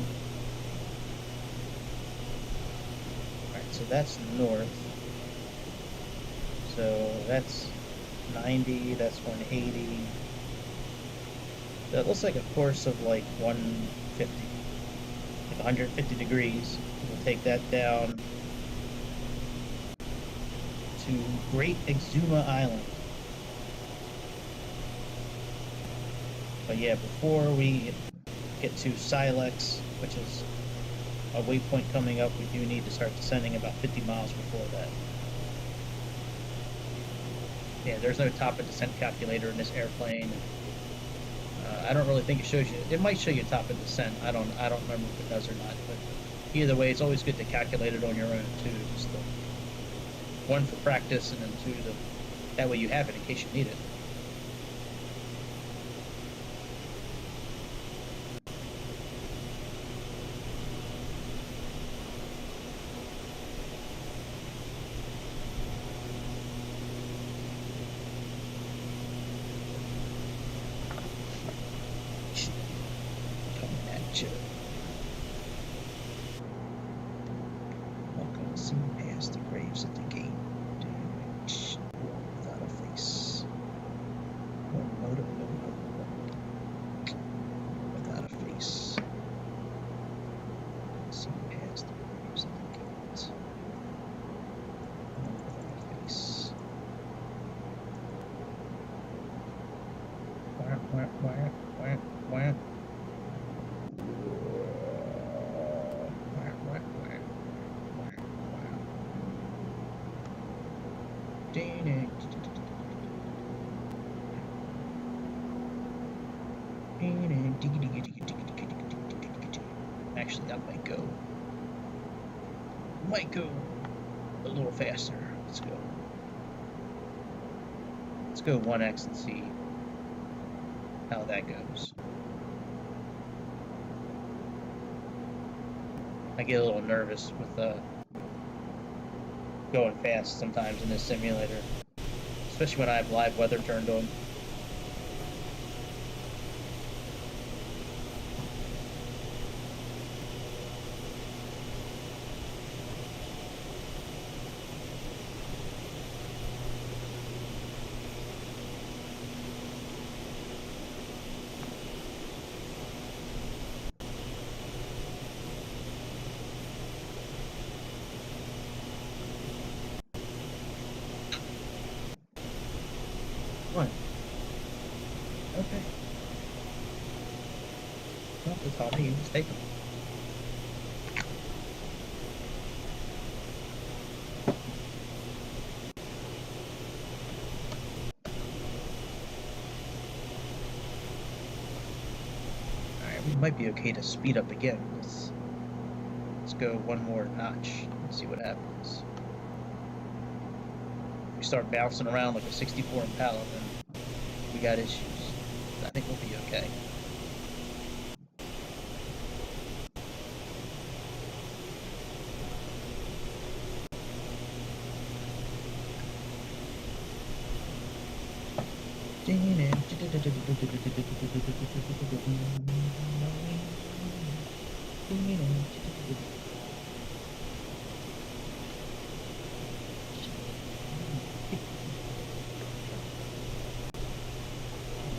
Alright, so that's north. So that's 90, that's 180. That looks like a course of like 150. Like 150 degrees. We'll take that down to Great Exuma Island. But yeah, before we get to Silex, which is a waypoint coming up, we do need to start descending about 50 miles before that. Yeah, there's no top of descent calculator in this airplane. I don't really think it shows you. It might show you top of descent. I don't remember if it does or not. But either way, it's always good to calculate it on your own too. Just one for practice, and then two to That way you have it in case you need it. Coming at you. Welcome to see past the graves at the gate. Without a face. No motive, no motive. Without a face. See past the graves at the gate. Without a face. Wah, wah, wah, wah, wah. Actually, that might go. Might go a little faster. Let's go. Let's go 1x and see how that goes. I get a little nervous with going fast sometimes in this simulator, especially when I have live weather turned on. What? Okay. Well, it's all me. Just take them. Alright, we might be okay to speed up again. Let's go one more notch and see what happens. If we start bouncing around like a 64 Impala, then we got issues. I think we'll be okay.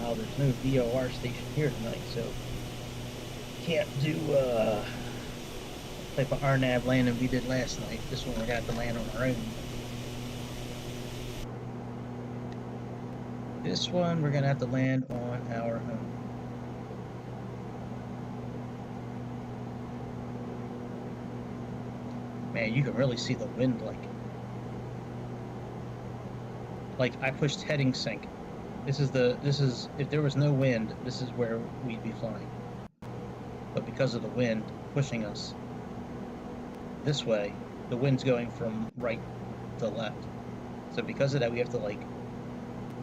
Well, there's no VOR station here tonight, so can't do type of RNAV landing we did last night. This one we're gonna have to land on our own. This one we're gonna have to land on our own. Man, you can really see the wind like I pushed heading sync. This is if there was no wind, this is where we'd be flying. But because of the wind pushing us this way, the wind's going from right to left. So because of that, we have to like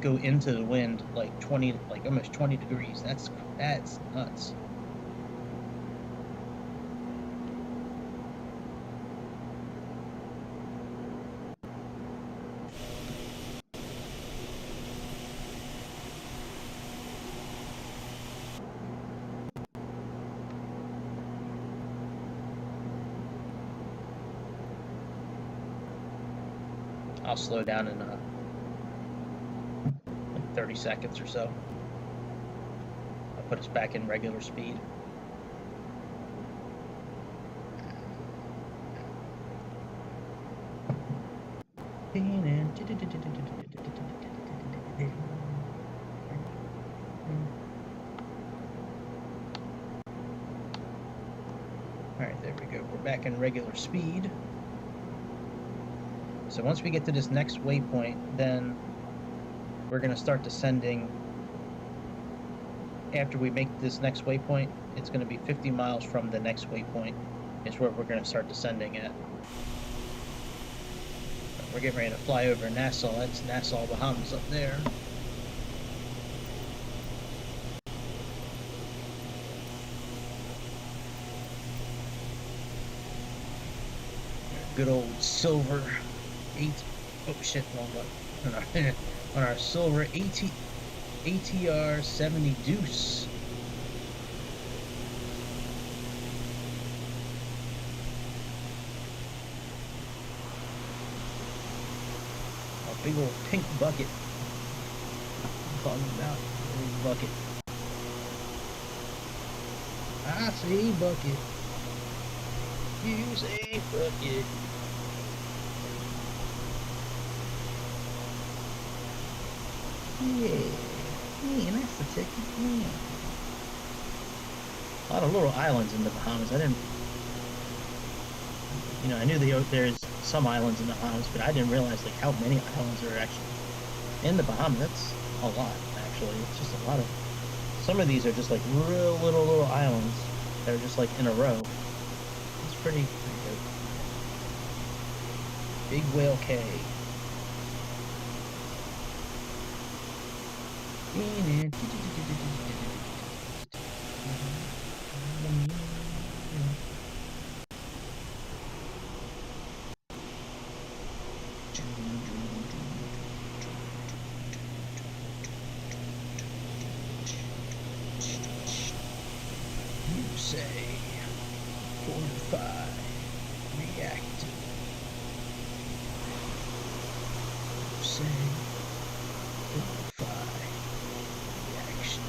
go into the wind like almost 20 degrees. That's nuts. I'll slow down in like 30 seconds or so. I'll put us back in regular speed. Alright, there we go. We're back in regular speed. So once we get to this next waypoint, then we're going to start descending. After we make this next waypoint, it's going to be 50 miles from the next waypoint is where we're going to start descending at. We're getting ready to fly over Nassau. That's Nassau, Bahamas up there. Good old Silver on our Silver ATR 70 Deuce. A big old pink bucket. I'm talking about a big bucket. I say bucket. You say bucket. Yeah, man, that's the ticket, man. A lot of little islands in the Bahamas. I didn't, I knew there's some islands in the Bahamas, but I didn't realize like how many islands are actually in the Bahamas. That's a lot, actually. It's just a lot of. Some of these are just like real little islands that are just like in a row. It's pretty good. Big Whale Cay. You say fortify reactive. You say fortify reaction.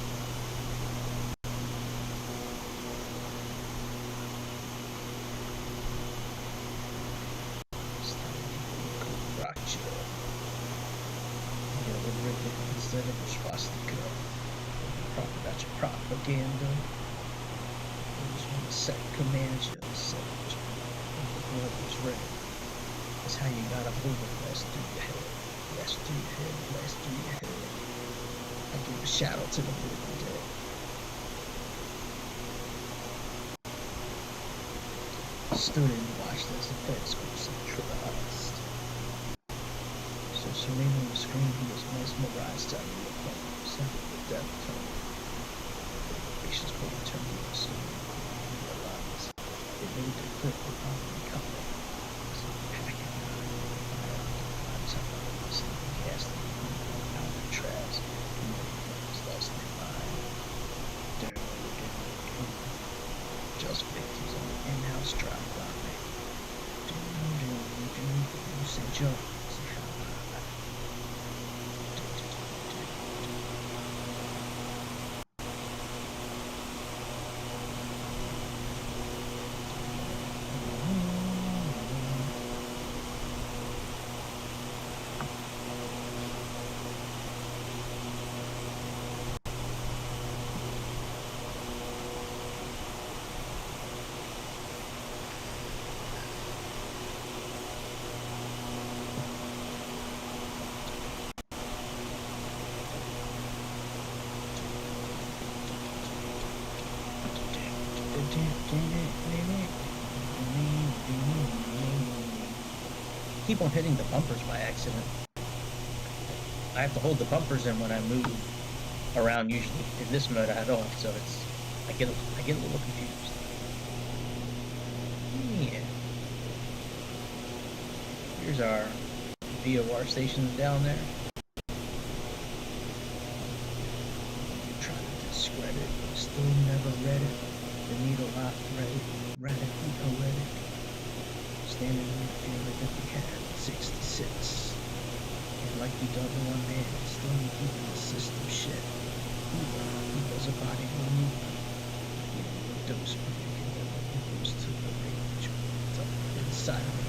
It's time to go rock chill. Yeah, we're really instead of a swastika. Talk about your propaganda. Set commands you, set the blood was ready. That's how you gotta move it. Blast through your head, blast through your head, blast through your head. I give a shout out to the living dead. Student watched as the feds go centralized. So serene on the screen, he was mesmerized to the opponent, sent the death tone. Patients go return to the student. It made the clip of the coming. So packing gas Alcatraz, was lost in their mind. Just victims on the in-house drive-by. You say jump. Keep on hitting the bumpers by accident. I have to hold the bumpers in when I move around. Usually in this mode I don't, so I get a little confused. Yeah. Here's our VOR station down there. Trying to discredit, still never read it. The needle not threaded, radically poetic. Standing in the field of empty hand, 66. And like we don't know one man, still keeping the system shit. He was a body on me. Dose of goes to the range. Up inside of me.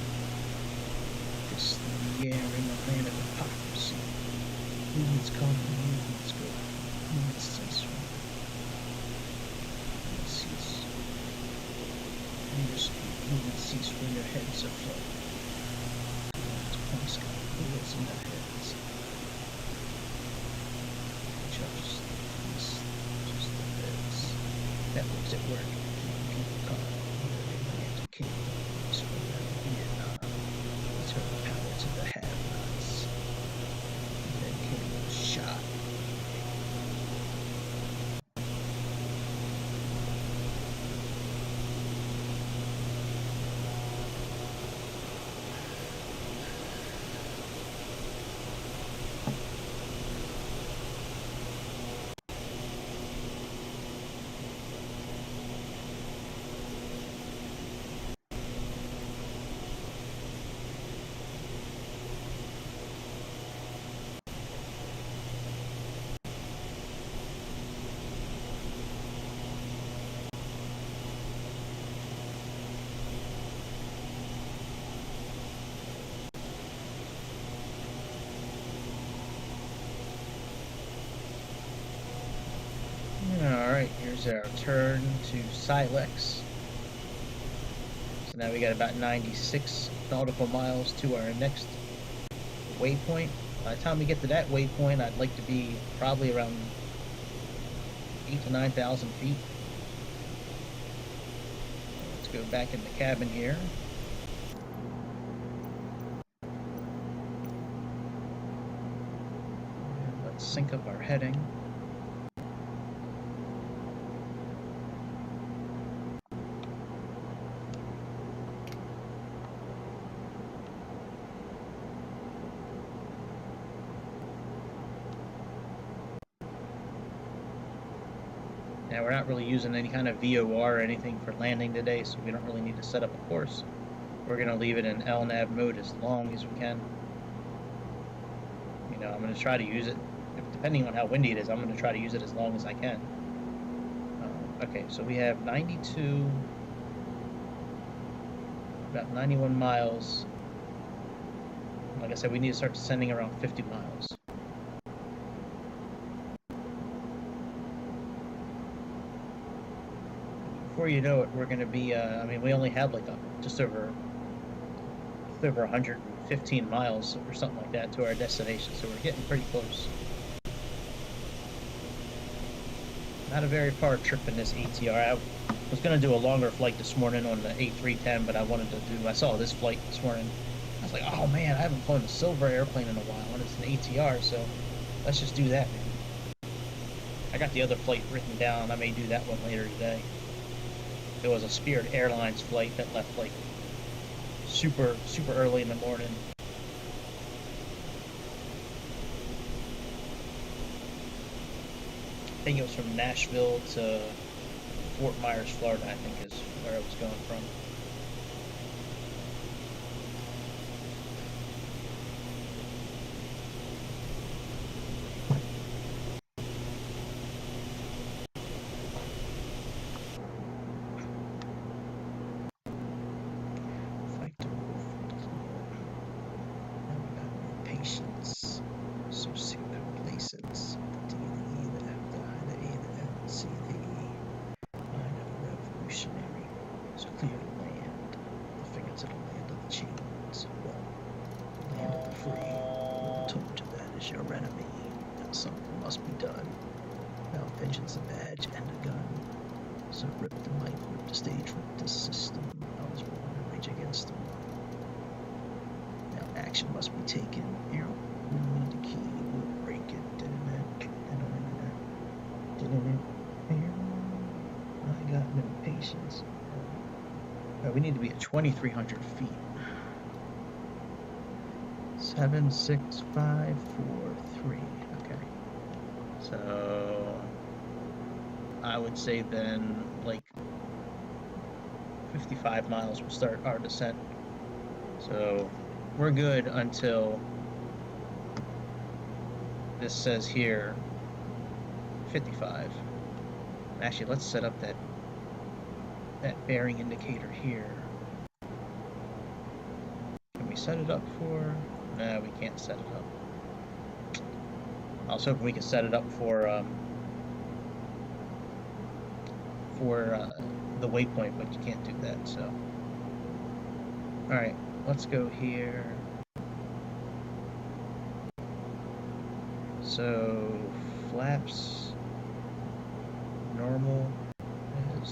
This in the air in the land of hypocrisy. Movements come and movements go. Movements cease. Movement cease when your heads are floating. Points got bullets in their heads. Just the beds. Networks at work. People come. They land to king. Vietnam. Return the power to the half. Alright, here's our turn to Silex. So now we got about 96 nautical miles to our next waypoint. By the time we get to that waypoint, I'd like to be probably around 8,000 to 9,000 feet. Let's go back in the cabin here. And let's sync up our heading. Now we're not really using any kind of VOR or anything for landing today, so we don't really need to set up a course. We're going to leave it in LNAV mode as long as we can. You know, I'm going to try to use it, depending on how windy it is, I'm going to try to use it as long as I can. Okay, so we have 92, about 91 miles. Like I said, we need to start descending around 50 miles. Before you know it, we're going to be, I mean, we only have like just over 115 miles or something like that to our destination, so we're getting pretty close. Not a very far trip in this ATR. I was going to do a longer flight this morning on the A310, but I saw this flight this morning. I was like, oh man, I haven't flown a Silver airplane in a while, and it's an ATR, so let's just do that, man. I got the other flight written down. I may do that one later today. It was a Spirit Airlines flight that left like super early in the morning. I think it was from Nashville to Fort Myers, Florida, I think is where I was going from. We need to be at 2,300 feet. 76543. Okay. So I would say then like 55 miles will start our descent. So we're good until this says here 55. Actually, let's set up that bearing indicator here. Can we set it up for? No, we can't set it up. I was hoping we could set it up for the waypoint, but you can't do that. So, all right, let's go here. So flaps normal.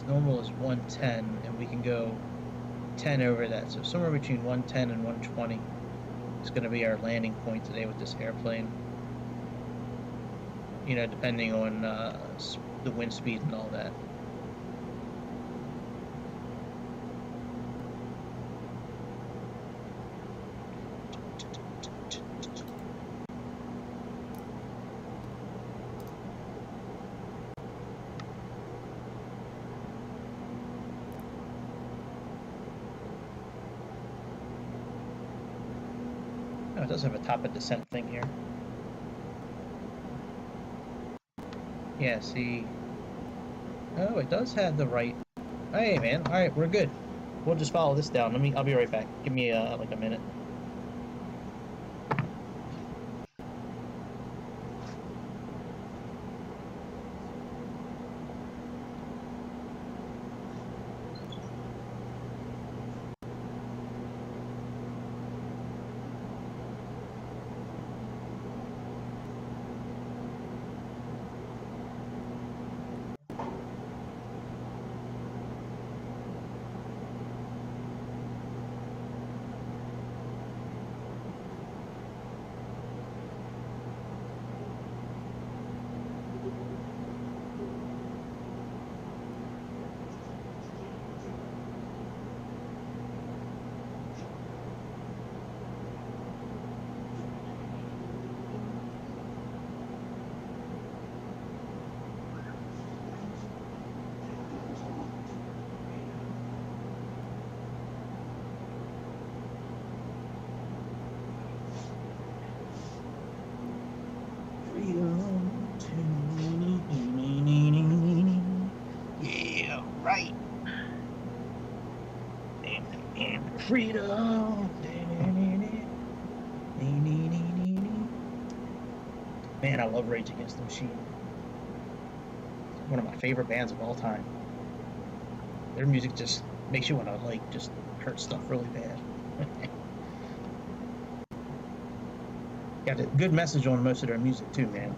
Normal is 110, and we can go 10 over that. So somewhere between 110 and 120 is going to be our landing point today with this airplane. You know, depending on the wind speed and all that. It does have a top of descent thing here. Yeah, see. Oh, it does have the right. Hey, man. All right, we're good. We'll just follow this down. I'll be right back. Give me like a minute. Freedom. Man, I love Rage Against the Machine. It's one of my favorite bands of all time. Their music just makes you want to, like, just hurt stuff really bad. Got a good message on most of their music too, man.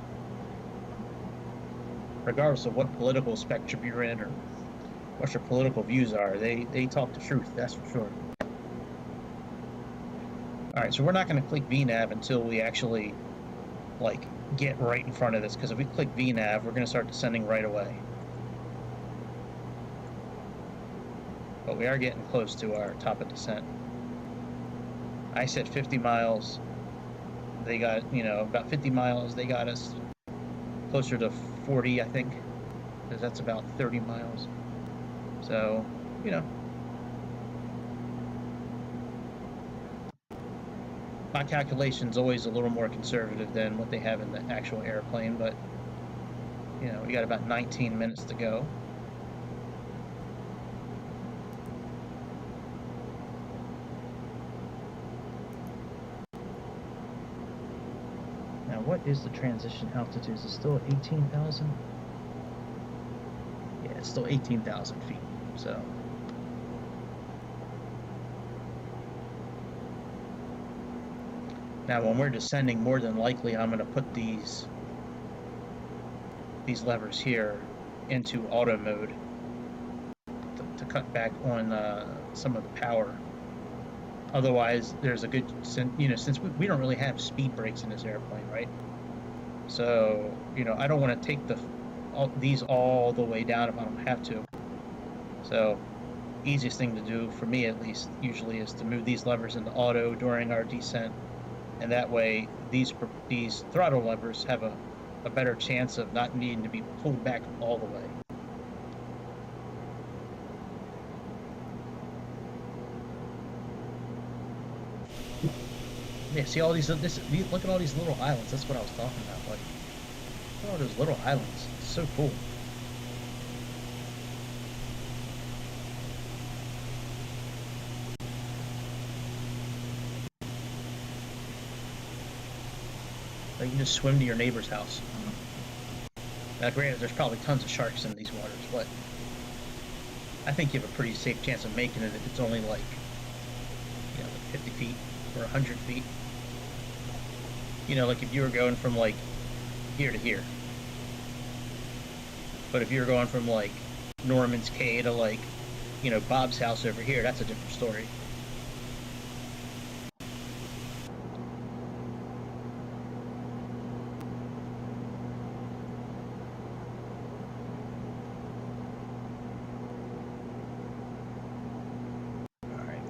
Regardless of what political spectrum you're in or what your political views are, they talk the truth, that's for sure. Alright, so we're not going to click VNAV until we actually, like, get right in front of this, because if we click VNAV, we're going to start descending right away. But we are getting close to our top of descent. I said 50 miles. They got, you know, about 50 miles. They got us closer to 40, I think, because that's about 30 miles. So, you know. My calculation's always a little more conservative than what they have in the actual airplane, but, you know, we got about 19 minutes to go. Now, what is the transition altitude? Is it still 18,000? Yeah, it's still 18,000 feet, so... Now, when we're descending, more than likely, I'm going to put these levers here into auto mode to cut back on some of the power. Otherwise, there's a good, you know, since we don't really have speed brakes in this airplane, right? So, you know, I don't want to take these all the way down if I don't have to. So, easiest thing to do, for me at least, usually is to move these levers into auto during our descent. And that way, these throttle levers have a better chance of not needing to be pulled back all the way. Yeah, see all these, look at all these little islands. That's what I was talking about, buddy. Look at all those little islands. It's so cool. You can just swim to your neighbor's house. Now, granted, there's probably tons of sharks in these waters, but I think you have a pretty safe chance of making it if it's only like, you know, 50 feet or 100 feet. You know, like if you were going from like here to here. But if you're going from like Norman's Cay to like, you know, Bob's house over here, that's a different story.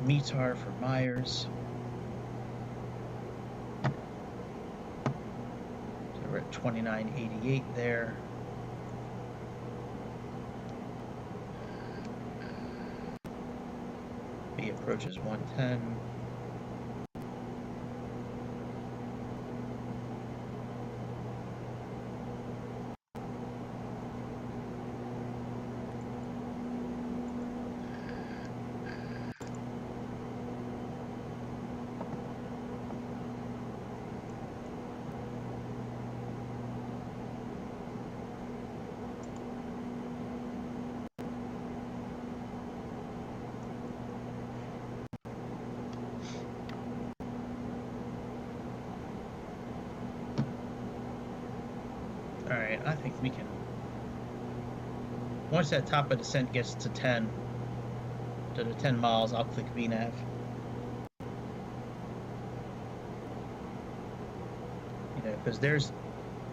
METAR for Myers. So we're at 2988 there. B approaches 110. Alright, I think we can... Once that top of descent gets to 10 miles, I'll click VNAV. You know, because there's...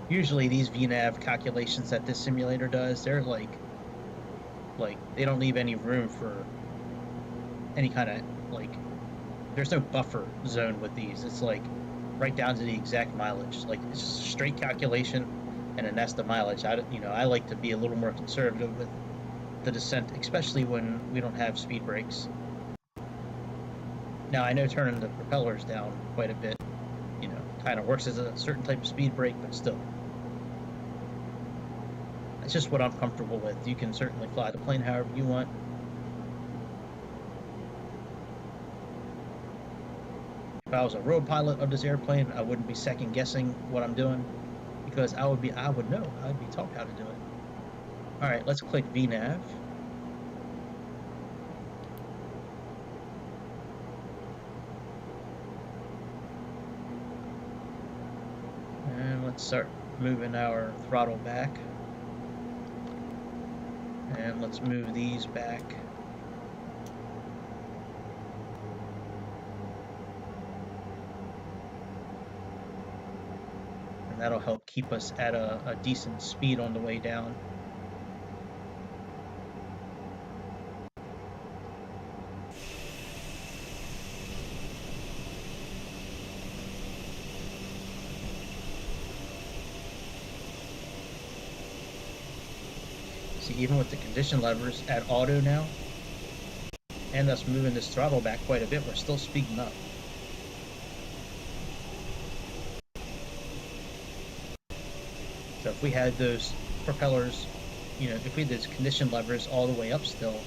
Usually these VNAV calculations that this simulator does, they're like... They don't leave any room for any kind of, like... There's no buffer zone with these. It's like, right down to the exact mileage. Like, it's just a straight calculation. And then that's the mileage. I like to be a little more conservative with the descent, especially when we don't have speed brakes. Now, I know turning the propellers down quite a bit, you know, kind of works as a certain type of speed brake, but still. That's just what I'm comfortable with. You can certainly fly the plane however you want. if I was a road pilot of this airplane, I wouldn't be second guessing what I'm doing, because I would know. I'd be taught how to do it. All right, let's click VNAV. And let's start moving our throttle back. And let's move these back. And that'll help keep us at a decent speed on the way down. See, even with the condition levers at auto now, and us moving this throttle back quite a bit, we're still speeding up. So if we had those propellers, you know, if we had those condition levers all the way up still,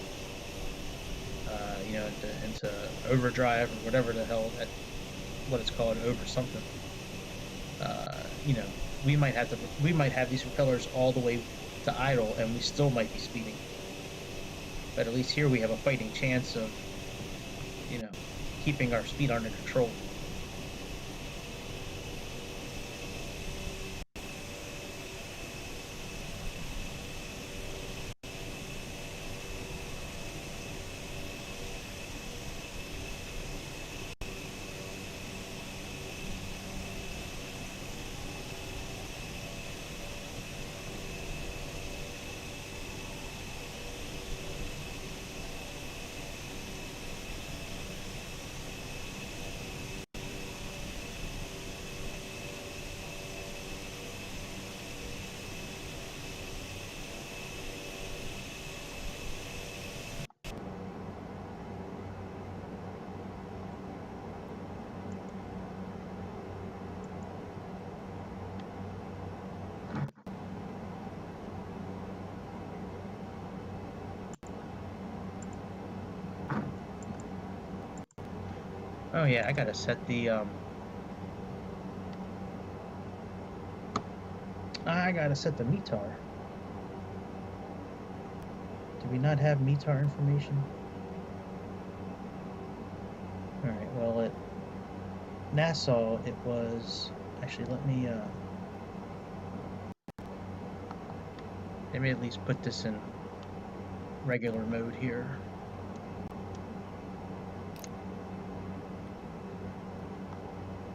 you know, into overdrive or whatever the hell what it's called, over something, you know, we might have these propellers all the way to idle, and we still might be speeding. But at least here we have a fighting chance of, you know, keeping our speed under control. Oh yeah, I gotta set the METAR. Do we not have METAR information? Alright, well at Nassau it was, actually let me at least put this in regular mode here.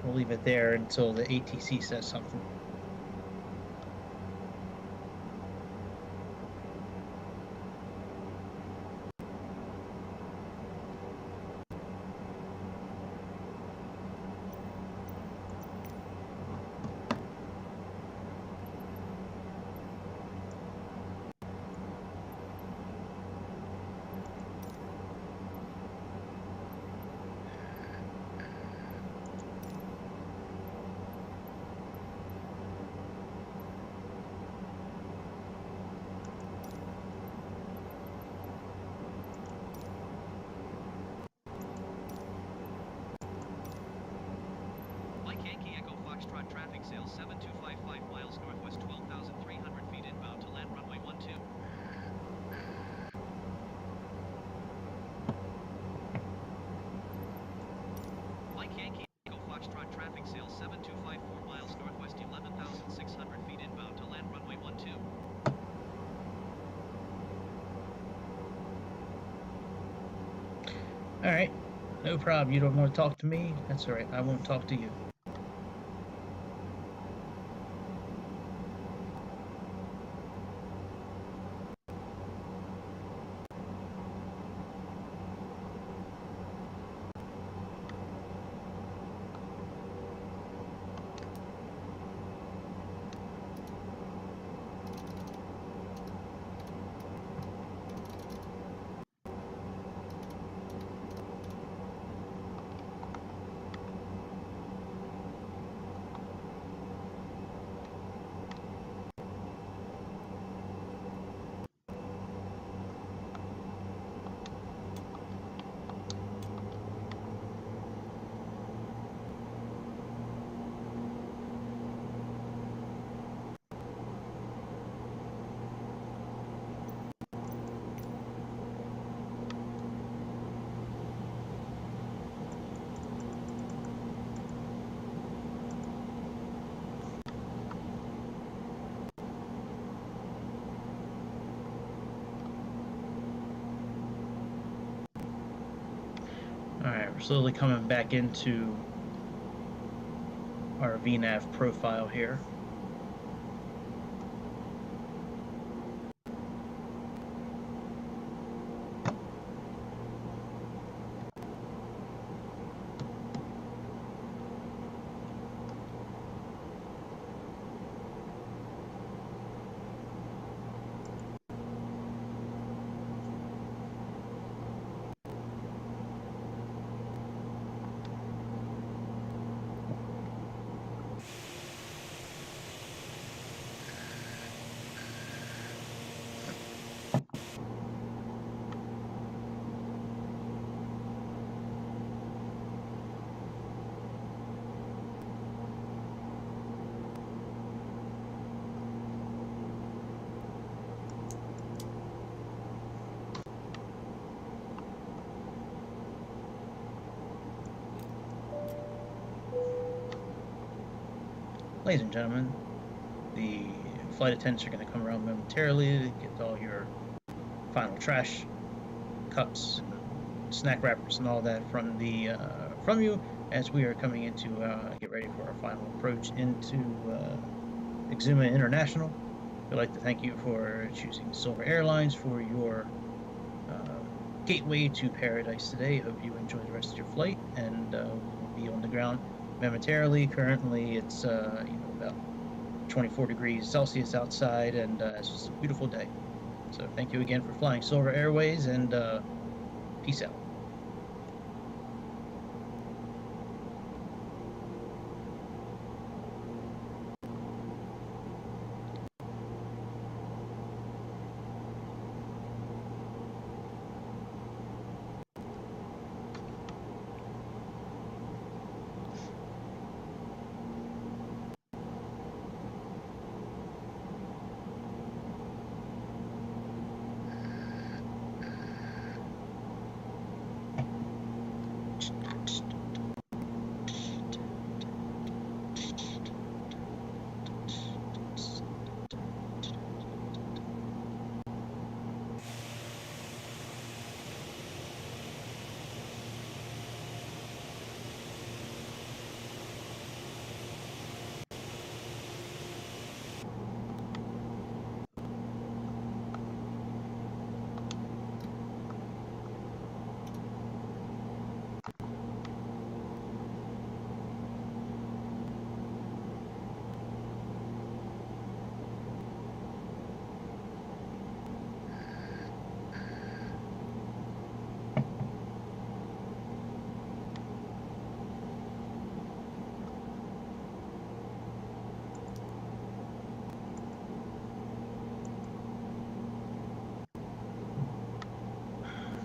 We'll leave it there until the ATC says something. Foxtrot traffic sales 7255 miles northwest, 12,300 feet inbound to land runway 12. Mike Yankee Echo Foxtrot traffic sales 7254 miles northwest, 11,600 feet inbound to land runway 12. Alright, no problem. You don't want to talk to me? That's alright, I won't talk to you. We're slowly coming back into our VNAV profile here. Ladies and gentlemen, the flight attendants are going to come around momentarily to get all your final trash, cups, snack wrappers, and all that from you as we are coming into get ready for our final approach into Exuma International. We'd like to thank you for choosing Silver Airlines for your gateway to paradise today. Hope you enjoy the rest of your flight, and we'll be on the ground momentarily. Currently, it's about 24 degrees Celsius outside, and it's just a beautiful day. So thank you again for flying Silver Airways, and peace out.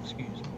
Excuse me.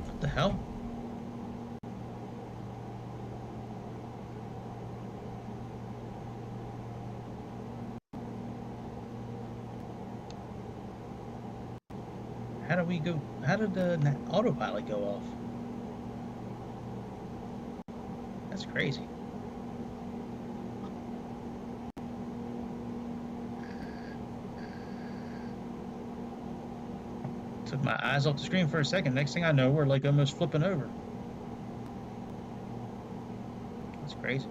What the hell? How did we go? How did the autopilot go off? That's crazy. Took my eyes off the screen for a second. Next thing I know, we're like almost flipping over. That's crazy.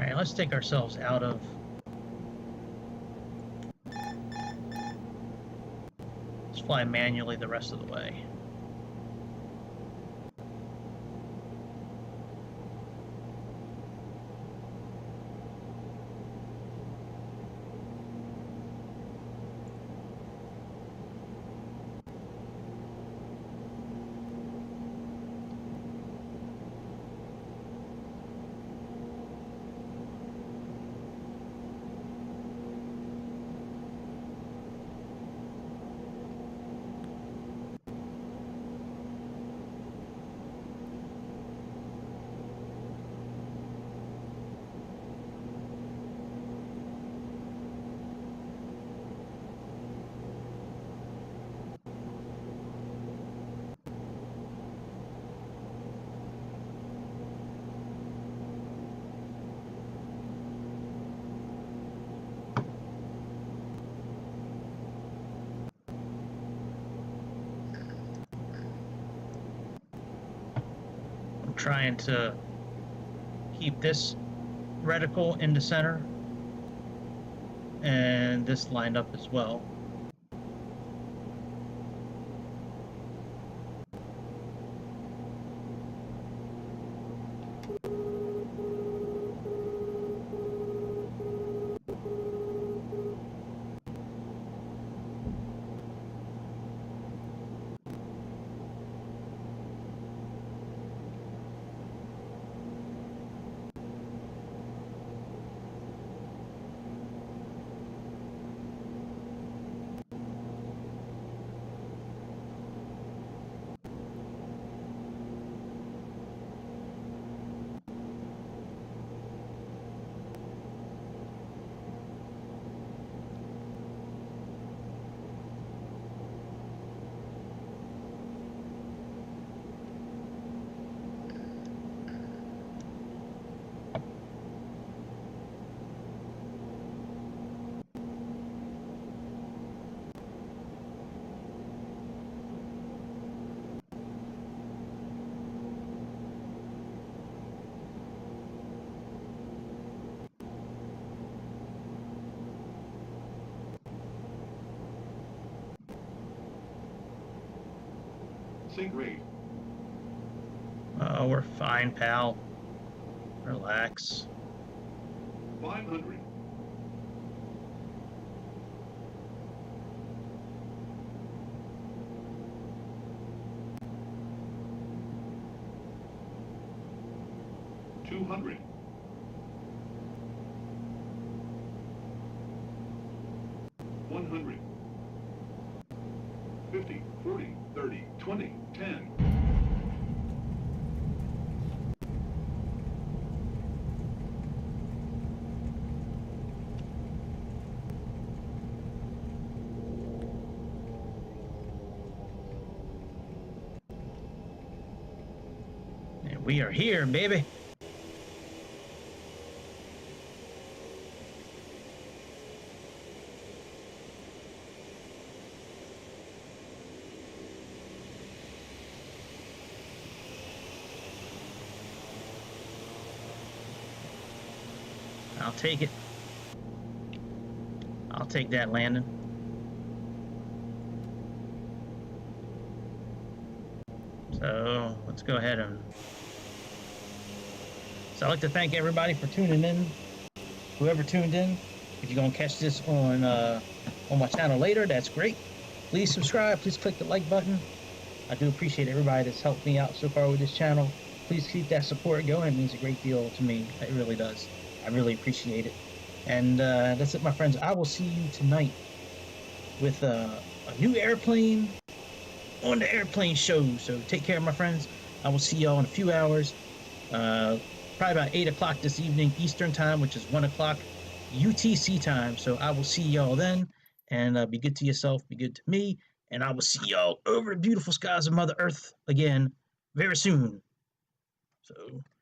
Alright, let's take ourselves out of... Let's fly manually the rest of the way. Trying to keep this reticle in the center and this lined up as well. Sink rate. Oh, we're fine, pal. Relax. 500. 200. 100. 50, 40, 30, 20, 10. And we are here, baby. I'll take it. I'll take that landing. So let's go ahead and... So I'd like to thank everybody for tuning in. Whoever tuned in, if you're gonna catch this on my channel later, that's great. Please subscribe. Please click the like button. I do appreciate everybody that's helped me out so far with this channel. Please keep that support going. It means a great deal to me. It really does. I really appreciate it. And that's it, my friends. I will see you tonight with a new airplane on the airplane show. So take care, my friends. I will see y'all in a few hours. Probably about 8 o'clock this evening Eastern time, which is 1 o'clock UTC time. So I will see y'all then. And be good to yourself. Be good to me. And I will see y'all over the beautiful skies of Mother Earth again very soon. So